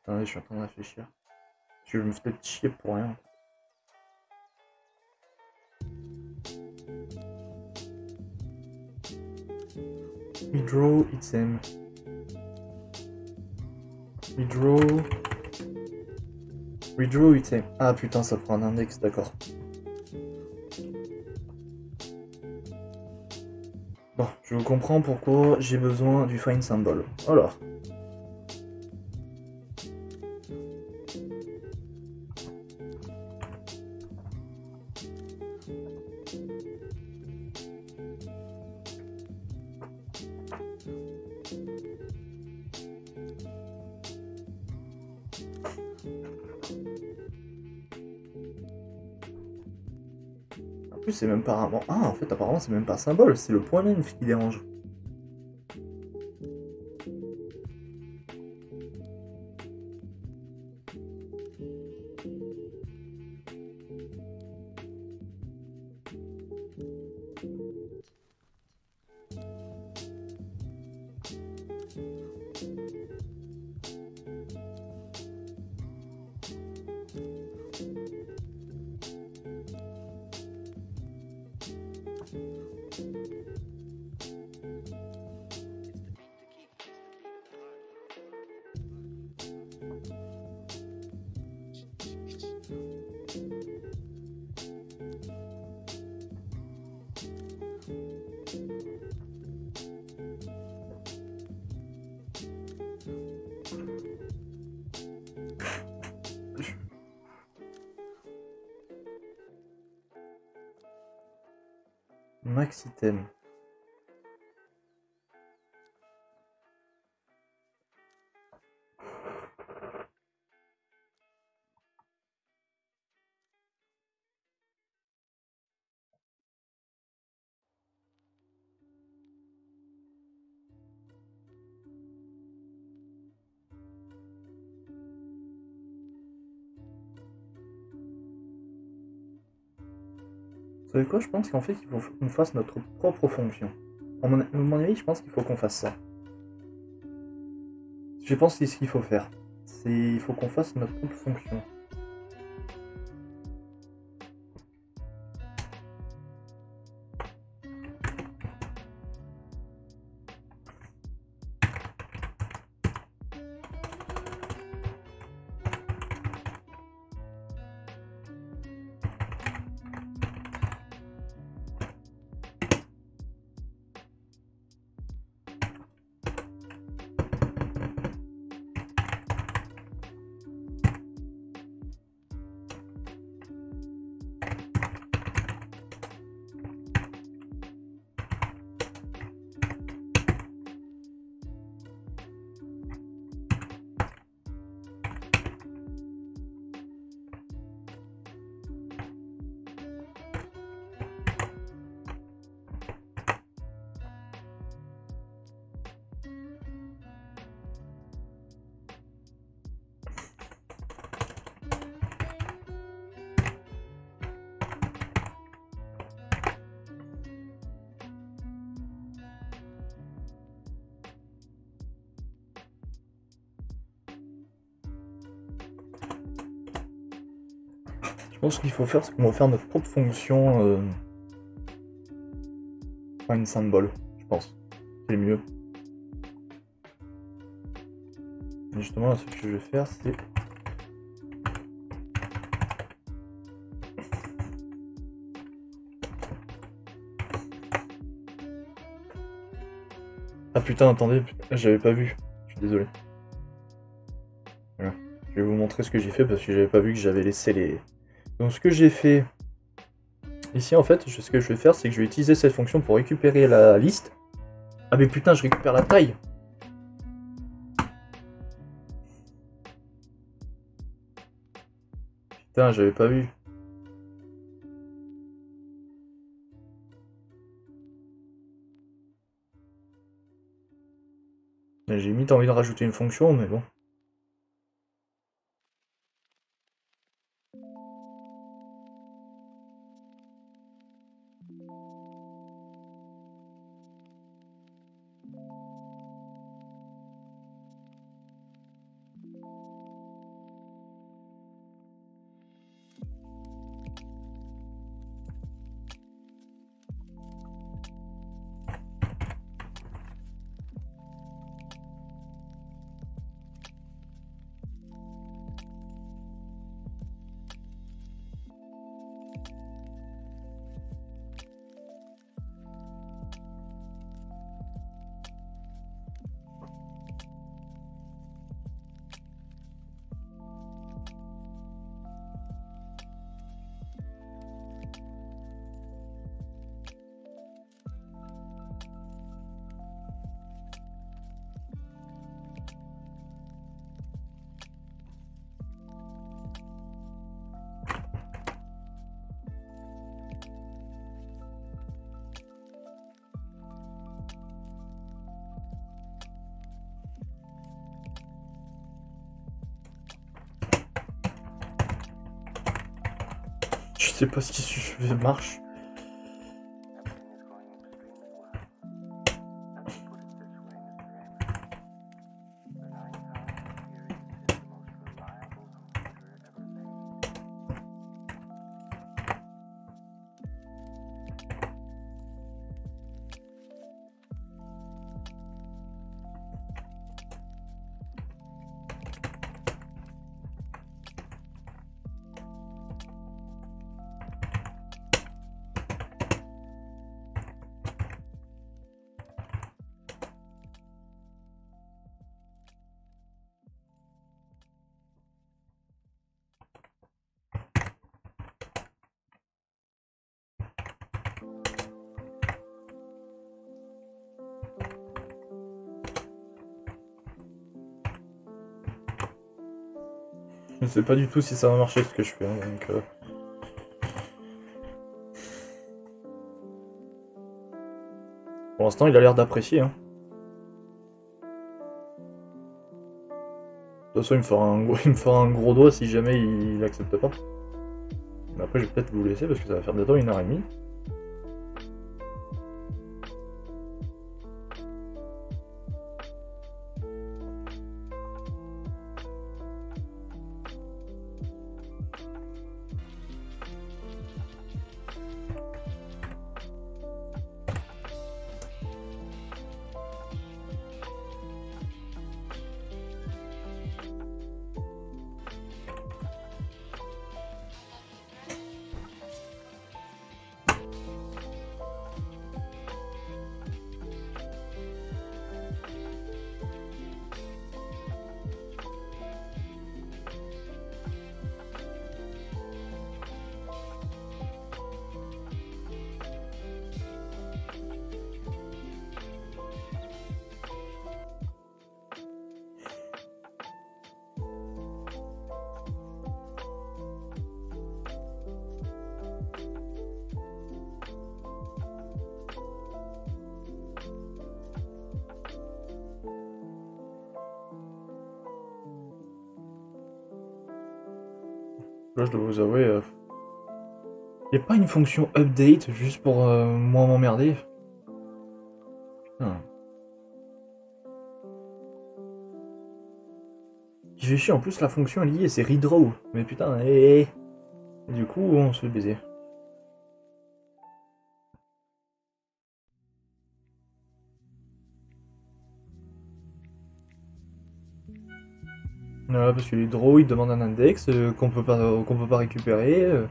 Attendez, je suis en train de réfléchir. Je me fais peut-être chier pour rien. Redraw item. Redraw Redraw item. Ah putain, ça prend un index, d'accord. Bon, je comprends pourquoi j'ai besoin du find symbol. Alors. En plus, c'est même pas vraiment... Ah, en fait, apparemment, c'est même pas symbole, c'est le point length qui dérange. Max item. Vous savez quoi, je pense qu'en fait, il faut qu'on fasse notre propre fonction. À mon avis, je pense qu'il faut qu'on fasse ça. Je pense que c'est ce qu'il faut faire. Il faut qu'on fasse notre propre fonction. Je pense qu'il faut faire, c'est qu'on va faire notre propre fonction find symbol, je pense. C'est mieux. Et justement, là, ce que je vais faire, c'est... Ah putain, attendez, j'avais pas vu. Je suis désolé. Voilà. Je vais vous montrer ce que j'ai fait parce que j'avais pas vu que j'avais laissé les... Donc ce que j'ai fait... Ici, en fait, ce que je vais faire, c'est que je vais utiliser cette fonction pour récupérer la liste. Ah mais putain, je récupère la taille. Putain, j'avais pas vu. J'ai limite envie de rajouter une fonction, mais bon. sais pas ce qui marche. Je sais pas du tout si ça va marcher ce que je fais, hein, donc... Pour l'instant, il a l'air d'apprécier. Hein. De toute façon, il me fera un gros doigt si jamais il accepte pas. Mais après, je vais peut-être vous laisser parce que ça va faire bientôt 1h30. Là, je dois vous avouer, y a pas une fonction update juste pour moi m'emmerder? Putain. Il fait chier, en plus la fonction elle y est, c'est redraw. Mais putain, Et du coup, on se fait baiser. Voilà, parce que les draws ils demandent un index qu'on peut pas récupérer.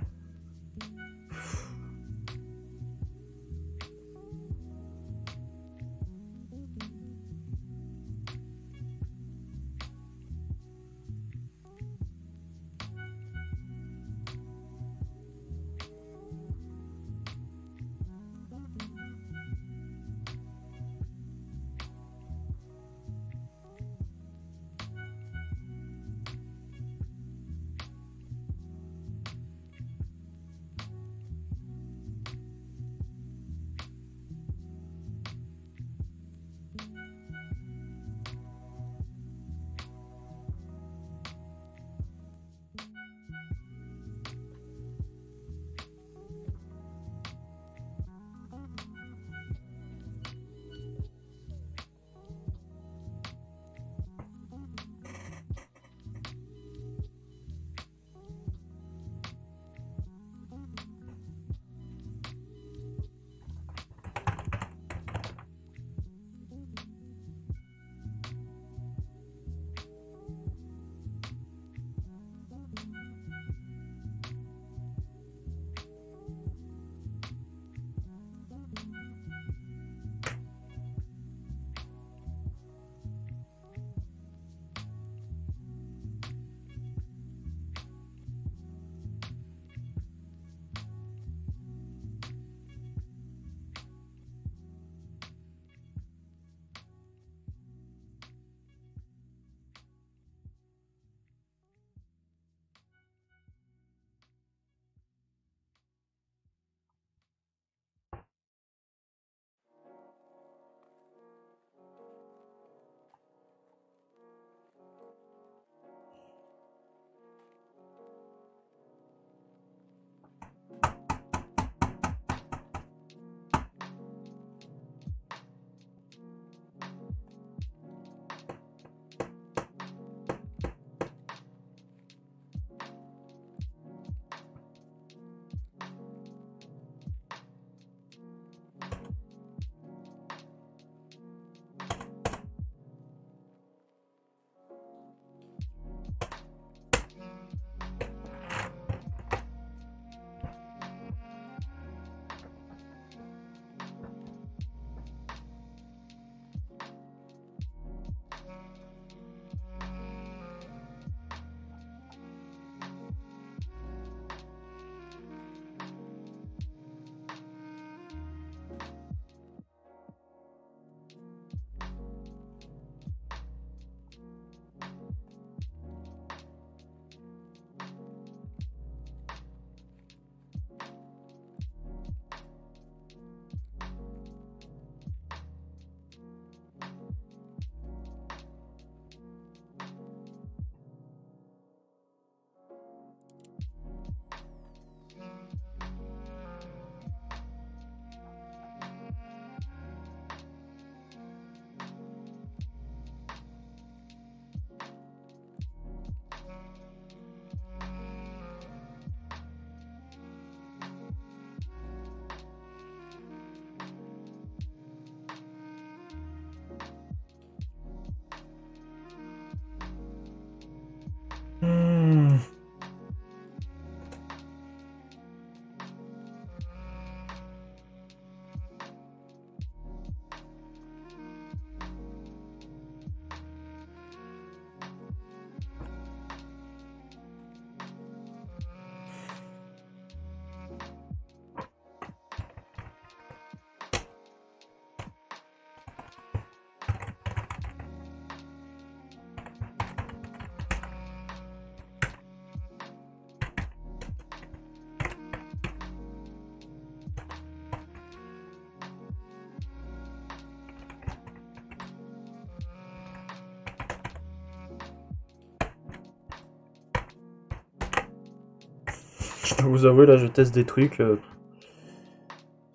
Je dois vous avouer, là, je teste des trucs. Je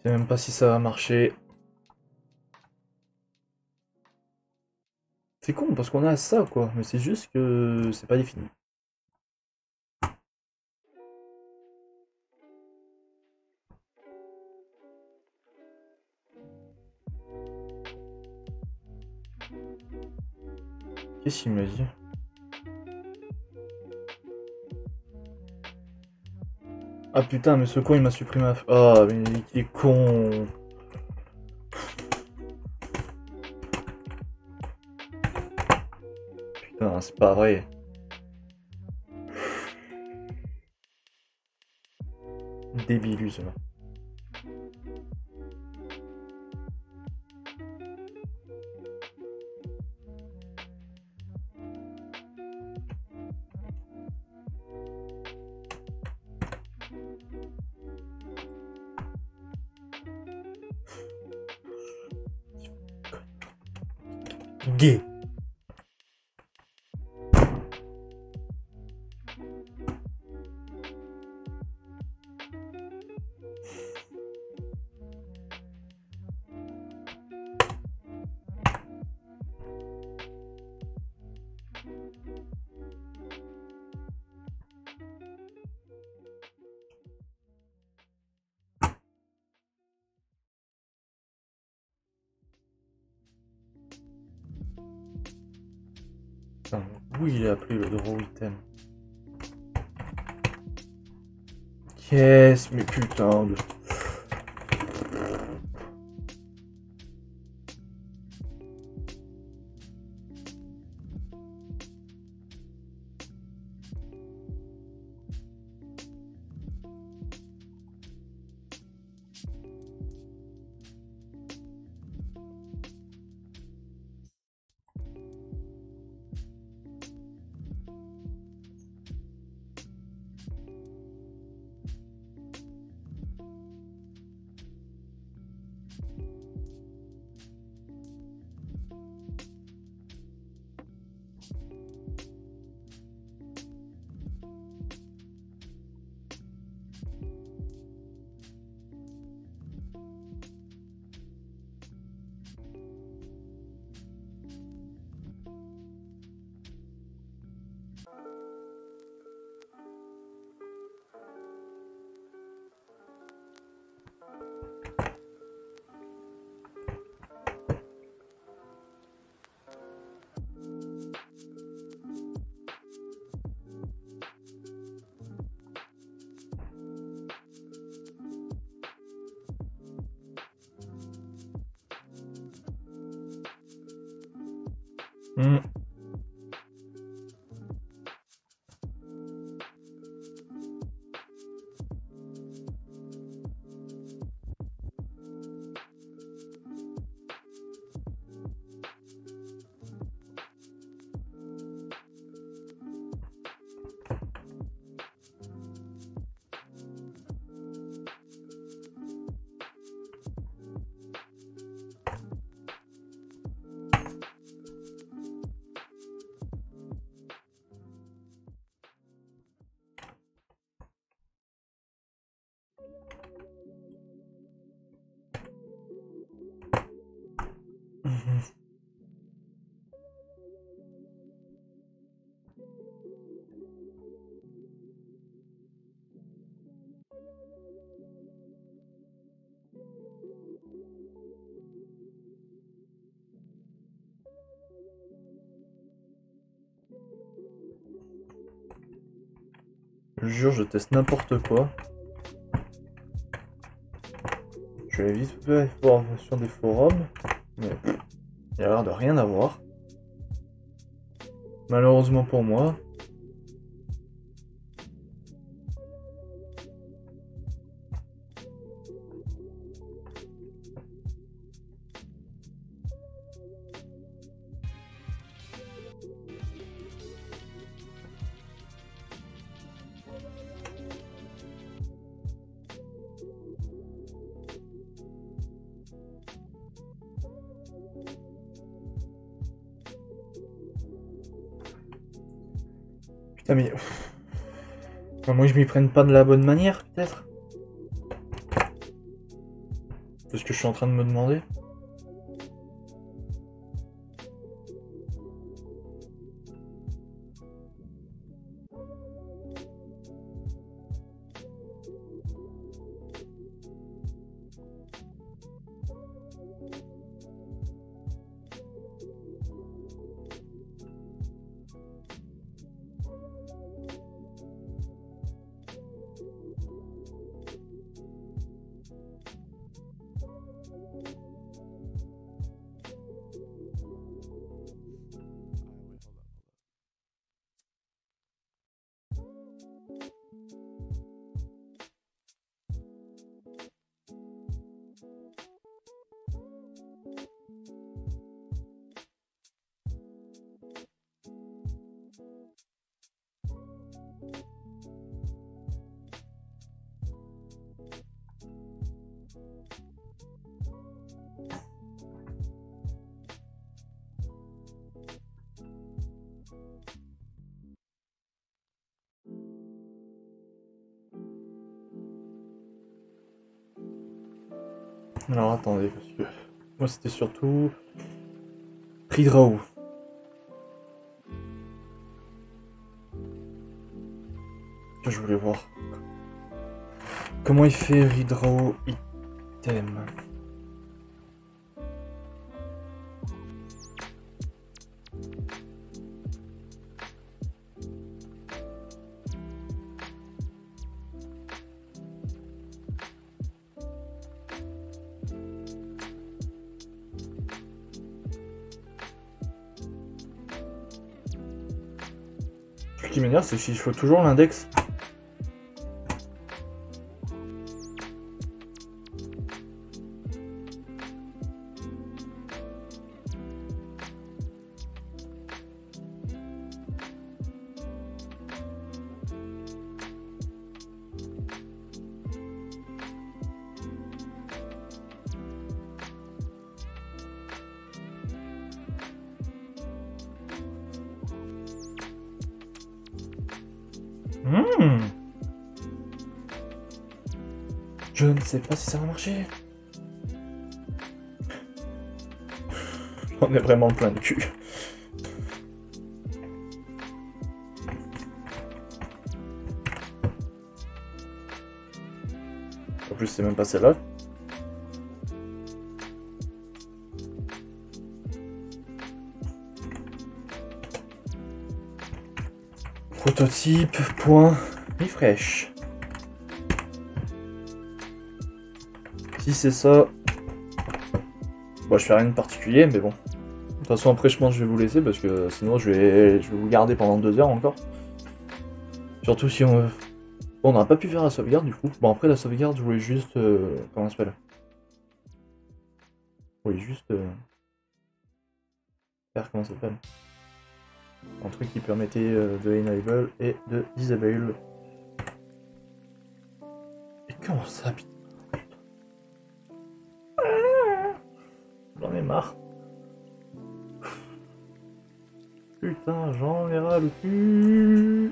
sais même pas si ça va marcher. C'est con, parce qu'on a ça, quoi. Mais c'est juste que c'est pas défini. Qu'est-ce qu'il m'a dit? Ah putain, mais ce con, il m'a supprimé la... Ah, mais il est con. Putain, c'est pas vrai. Débile, lui, celui-là. Gay. Putain, où il est appelé le draw item? Yes, mais putain de... Hmm. Je jure, je teste n'importe quoi. Je vais vite fait voir sur des forums, mais il y a l'air de rien avoir. Malheureusement pour moi. Putain mais... À moins que je m'y prenne pas de la bonne manière, peut-être. C'est ce que je suis en train de me demander. Alors attendez, parce que moi c'était surtout Redraw. Que je voulais voir. Comment il fait Redraw item? Ce qui m'énerve, c'est qu'il faut toujours l'index. Je ne sais pas si ça va marcher. On est vraiment plein de cul. En plus, c'est même pas celle-là. Prototype, point, refresh. Si c'est ça... Bon, je fais rien de particulier, mais bon. De toute façon, après, je pense que je vais vous laisser, parce que sinon, je vais vous garder pendant 2 heures encore. Surtout si on... Bon, on n'a pas pu faire la sauvegarde, du coup. Bon, après, la sauvegarde, je voulais juste... Comment ça s'appelle? Je voulais juste... Faire comment ça s'appelle? Un truc qui permettait de enable et de disable. Et comment ça, putain? J'en ai marre. Putain, j'en ai ras le cul.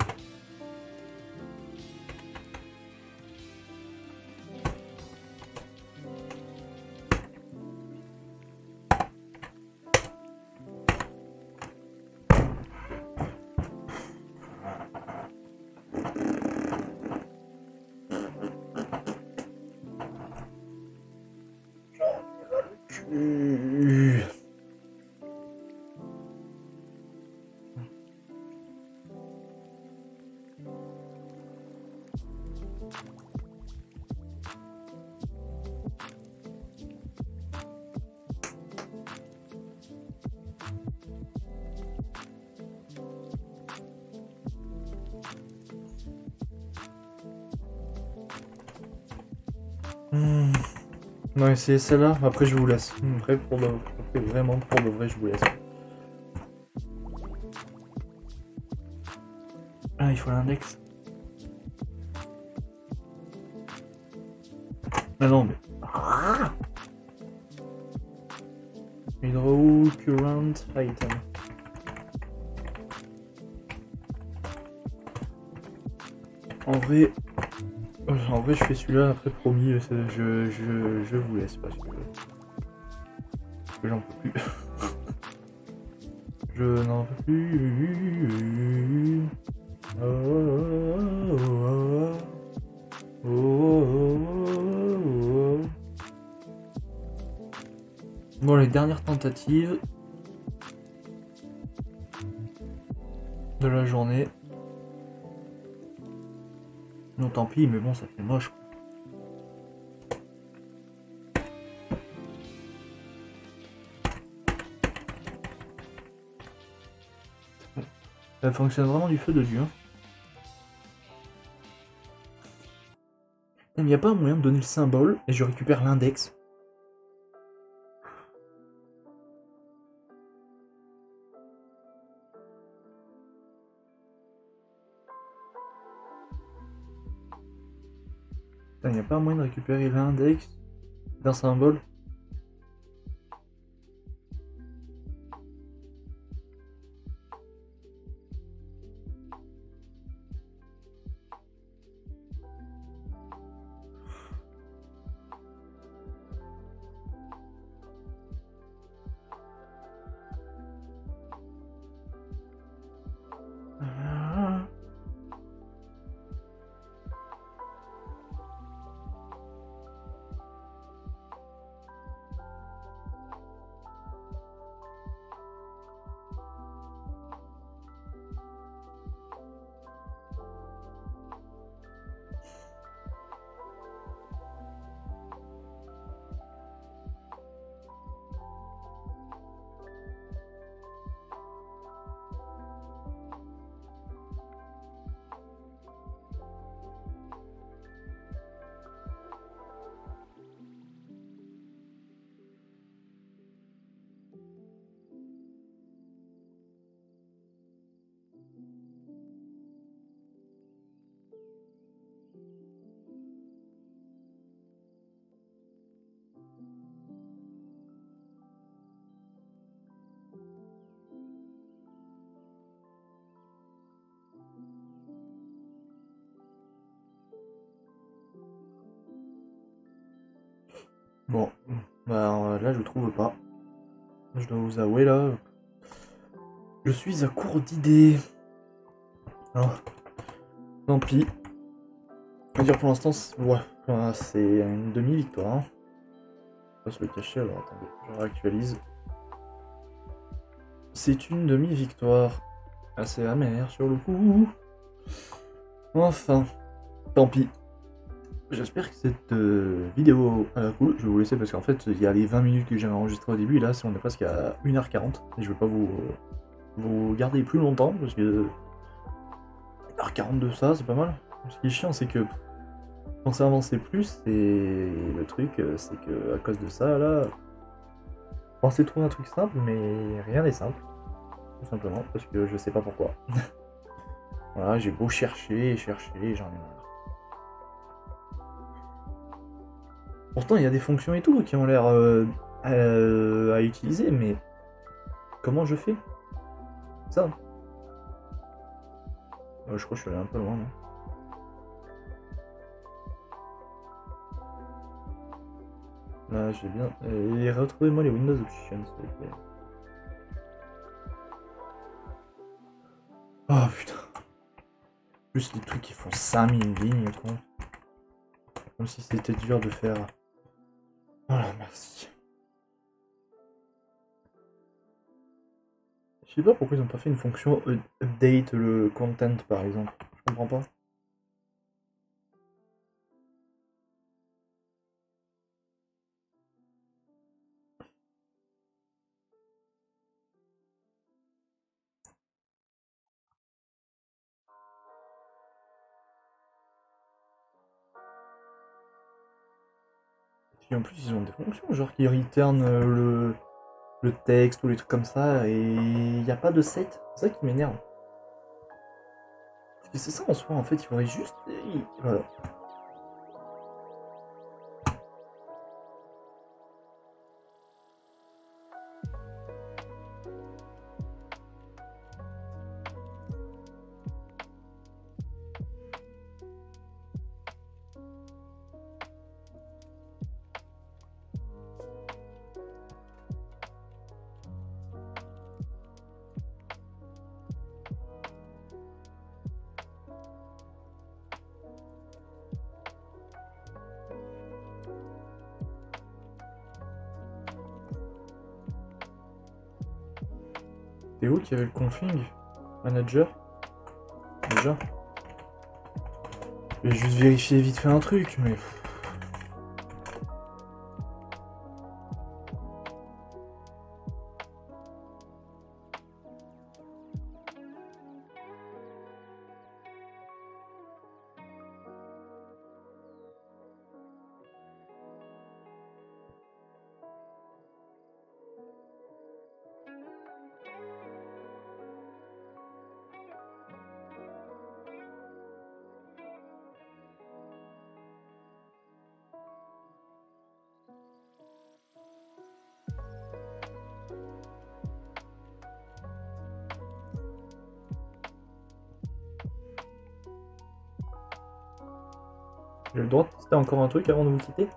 On va essayer celle-là, après je vous laisse. Après, vraiment pour de vrai, je vous laisse. Ah, il faut l'index. Ah non, mais... Ah, Hydro Current Item. En vrai, je fais celui-là, après promis, je vous laisse parce que j'en peux plus. Je n'en peux plus. Oh, oh, oh, oh. Bon, les dernières tentatives de la journée. Non, tant pis, mais bon, ça fait moche. Ça fonctionne vraiment du feu de Dieu. Il n'y a pas un moyen de donner le symbole et je récupère l'index. Il n'y a pas un moyen de récupérer l'index d'un symbole. Bon, bah là je trouve pas. Je dois vous avouer là, je suis à court d'idées. Alors, tant pis. On va dire pour l'instant, ouais, enfin, c'est une demi-victoire. Hein. On va se le cacher, alors attendez, je réactualise. C'est une demi-victoire. Assez amère sur le coup. Enfin, tant pis. J'espère que cette vidéo a cool. Je vais vous laisser parce qu'en fait, il y a les 20 minutes que j'avais enregistrées au début. Et là, on est presque à 1h40. Et je vais pas vous garder plus longtemps parce que 1h40 de ça, c'est pas mal. Ce qui est chiant, c'est que quand ça avançait plus, et le truc, c'est que à cause de ça, là, je pensais trouver un truc simple, mais rien n'est simple. Tout simplement, parce que je sais pas pourquoi. Voilà, j'ai beau chercher et chercher, j'en ai marre. Pourtant, il y a des fonctions et tout qui ont l'air à utiliser, mais comment je fais ça? Je crois que je suis allé un peu loin, non? Là, j'ai bien... Et retrouvez-moi les Windows Options, s'il vous plaît. Oh putain. Plus les trucs qui font 5000 lignes, quoi. Comme si c'était dur de faire. Voilà, merci. Je sais pas pourquoi ils ont pas fait une fonction update le content par exemple. Je comprends pas. Puis en plus, ils ont des fonctions, genre qui return le texte ou les trucs comme ça, et il n'y a pas de set. C'est ça qui m'énerve. Parce que c'est ça en soi, en fait, il faudrait juste. Voilà. C'est où qu'il y avait le config manager déjà? Je vais juste vérifier vite fait un truc, mais. J'ai le droit de tester encore un truc avant de vous quitter?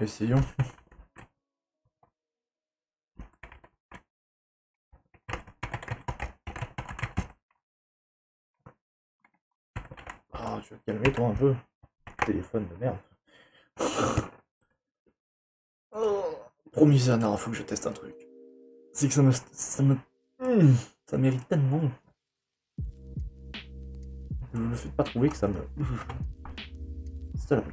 Essayons. Ah, tu vas te calmer toi un peu. Téléphone de merde. Oh, promis, Zana, faut que je teste un truc. C'est que ça mérite tellement. Je ne fais pas trouver que ça me. C'est ça la vie.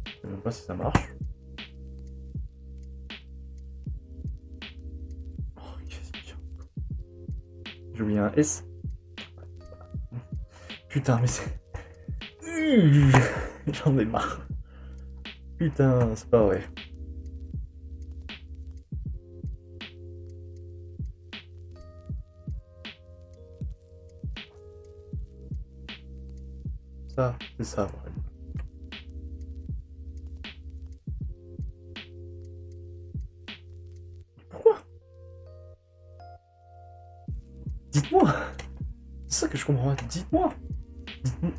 Je sais même pas si ça marche. Oh, qu'est-ce qu'il y a? J'ai oublié un S. Putain, mais c'est. J'en ai marre. Putain, c'est pas vrai. Ça, c'est ça, ouais. Pourquoi? Dites-moi. C'est ça que je comprends pas. Dites-moi. Dites-moi.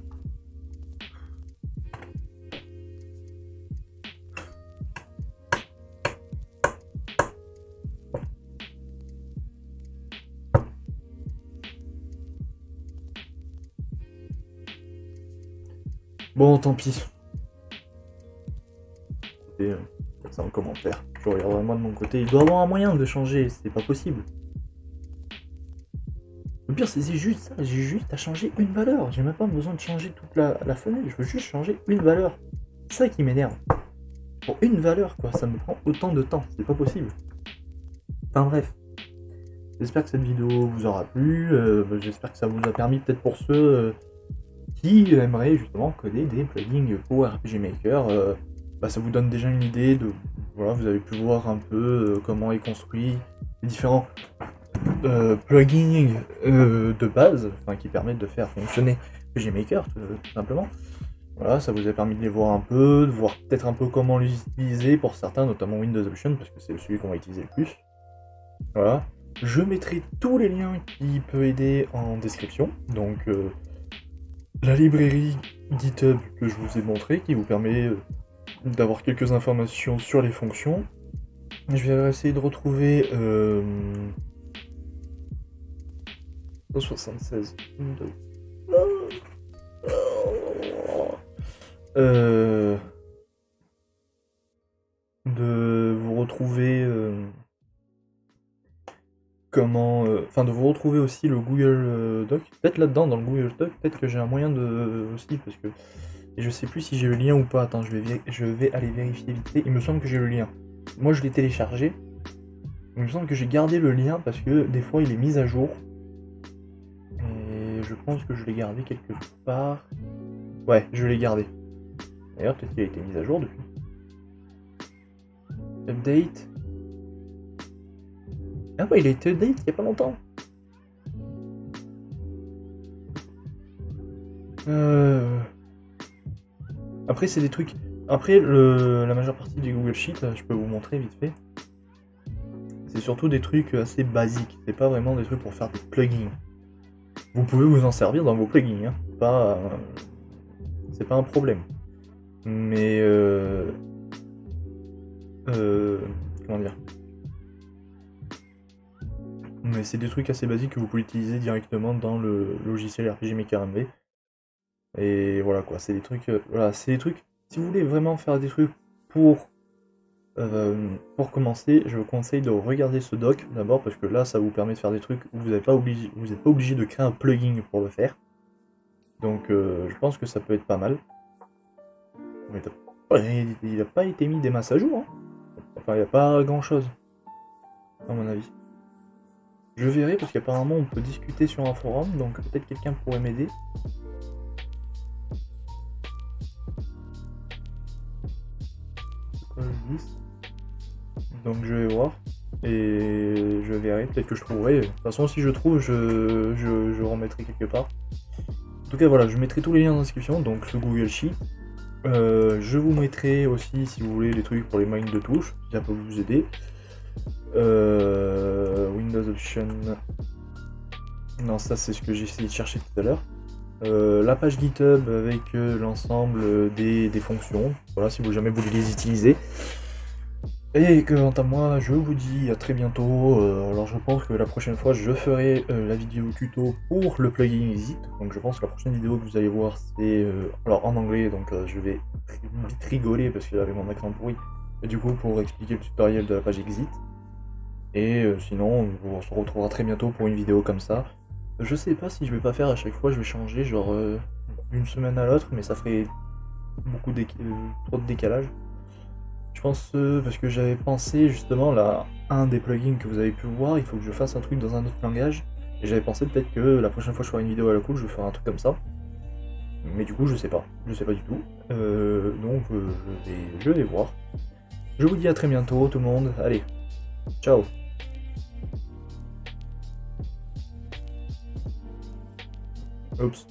Bon, tant pis. Et, ça en commentaire. Je regarderai moi de mon côté. Il doit y avoir un moyen de changer, c'est pas possible. Le pire, c'est juste ça. J'ai juste à changer une valeur. J'ai même pas besoin de changer toute la fenêtre. Je veux juste changer une valeur. C'est ça qui m'énerve. Pour une valeur, quoi. Ça me prend autant de temps. C'est pas possible. Enfin bref. J'espère que cette vidéo vous aura plu. J'espère que ça vous a permis, peut-être pour ceux qui aimeraient justement coder des plugins pour RPG Maker. Ça vous donne déjà une idée de. Voilà, vous avez pu voir un peu comment est construit les différents plugins de base, qui permettent de faire fonctionner RPG Maker tout simplement. Voilà, ça vous a permis de les voir un peu, de voir peut-être un peu comment les utiliser pour certains, notamment Windows Option, parce que c'est celui qu'on va utiliser le plus. Voilà. Je mettrai tous les liens qui peuvent aider en description, donc la librairie GitHub que je vous ai montré, qui vous permet d'avoir quelques informations sur les fonctions. Je vais essayer de retrouver 76. De vous retrouver enfin de vous retrouver aussi le Google Doc. Peut-être là-dedans, dans le Google Doc, peut-être que j'ai un moyen de aussi, parce que et je sais plus si j'ai le lien ou pas. Attends, je vais aller vérifier vite fait. Il me semble que j'ai le lien. Moi, je l'ai téléchargé. Il me semble que j'ai gardé le lien parce que des fois, il est mis à jour. Et je pense que je l'ai gardé quelque part. Ouais, je l'ai gardé. D'ailleurs, peut-être qu'il a été mis à jour depuis. Update. Ah ouais, il a été update il y a pas longtemps. Après, c'est des trucs... Après, la majeure partie du Google Sheet, là, je peux vous montrer vite fait. C'est surtout des trucs assez basiques. C'est pas vraiment des trucs pour faire des plugins. Vous pouvez vous en servir dans vos plugins, hein. C'est pas un problème. Mais... comment dire? Mais c'est des trucs assez basiques que vous pouvez utiliser directement dans le logiciel RPG Maker MV. Et voilà quoi, c'est des trucs... voilà, c'est des trucs... Si vous voulez vraiment faire des trucs pour commencer, je vous conseille de regarder ce doc d'abord, parce que là, ça vous permet de faire des trucs où vous n'êtes pas obligé de créer un plugin pour le faire. Donc je pense que ça peut être pas mal. Mais il n'a pas été mis des masses à jour, hein. Enfin, il n'y a pas grand chose, à mon avis. Je verrai, parce qu'apparemment on peut discuter sur un forum, donc peut-être quelqu'un pourrait m'aider. Donc je vais voir, et je verrai, peut-être que je trouverai. De toute façon, si je trouve, je remettrai quelque part. En tout cas, voilà, je mettrai tous les liens dans la description, donc ce Google Sheet. Je vous mettrai aussi, si vous voulez, les trucs pour les mines de touches, si ça peut vous aider. Windows Option... Non, ça c'est ce que j'ai essayé de chercher tout à l'heure. La page GitHub avec l'ensemble des fonctions, voilà, si vous jamais voulu les utiliser. Et quant à moi, je vous dis à très bientôt. Alors je pense que la prochaine fois, je ferai la vidéo tuto pour le plugin Exit. Donc je pense que la prochaine vidéo que vous allez voir, c'est alors en anglais, donc je vais vite rigoler parce que j'avais mon accent pourri. Et du coup, pour expliquer le tutoriel de la page Exit. Et sinon, on se retrouvera très bientôt pour une vidéo comme ça. Je sais pas si je vais pas faire à chaque fois, je vais changer genre d'une semaine à l'autre, mais ça ferait beaucoup trop de décalage. Je pense parce que j'avais pensé justement là, un des plugins que vous avez pu voir, il faut que je fasse un truc dans un autre langage. Et j'avais pensé peut-être que la prochaine fois que je ferai une vidéo à la cool, je vais faire un truc comme ça. Mais du coup, je sais pas du tout. Donc je vais voir. Je vous dis à très bientôt tout le monde. Allez, ciao. Oups.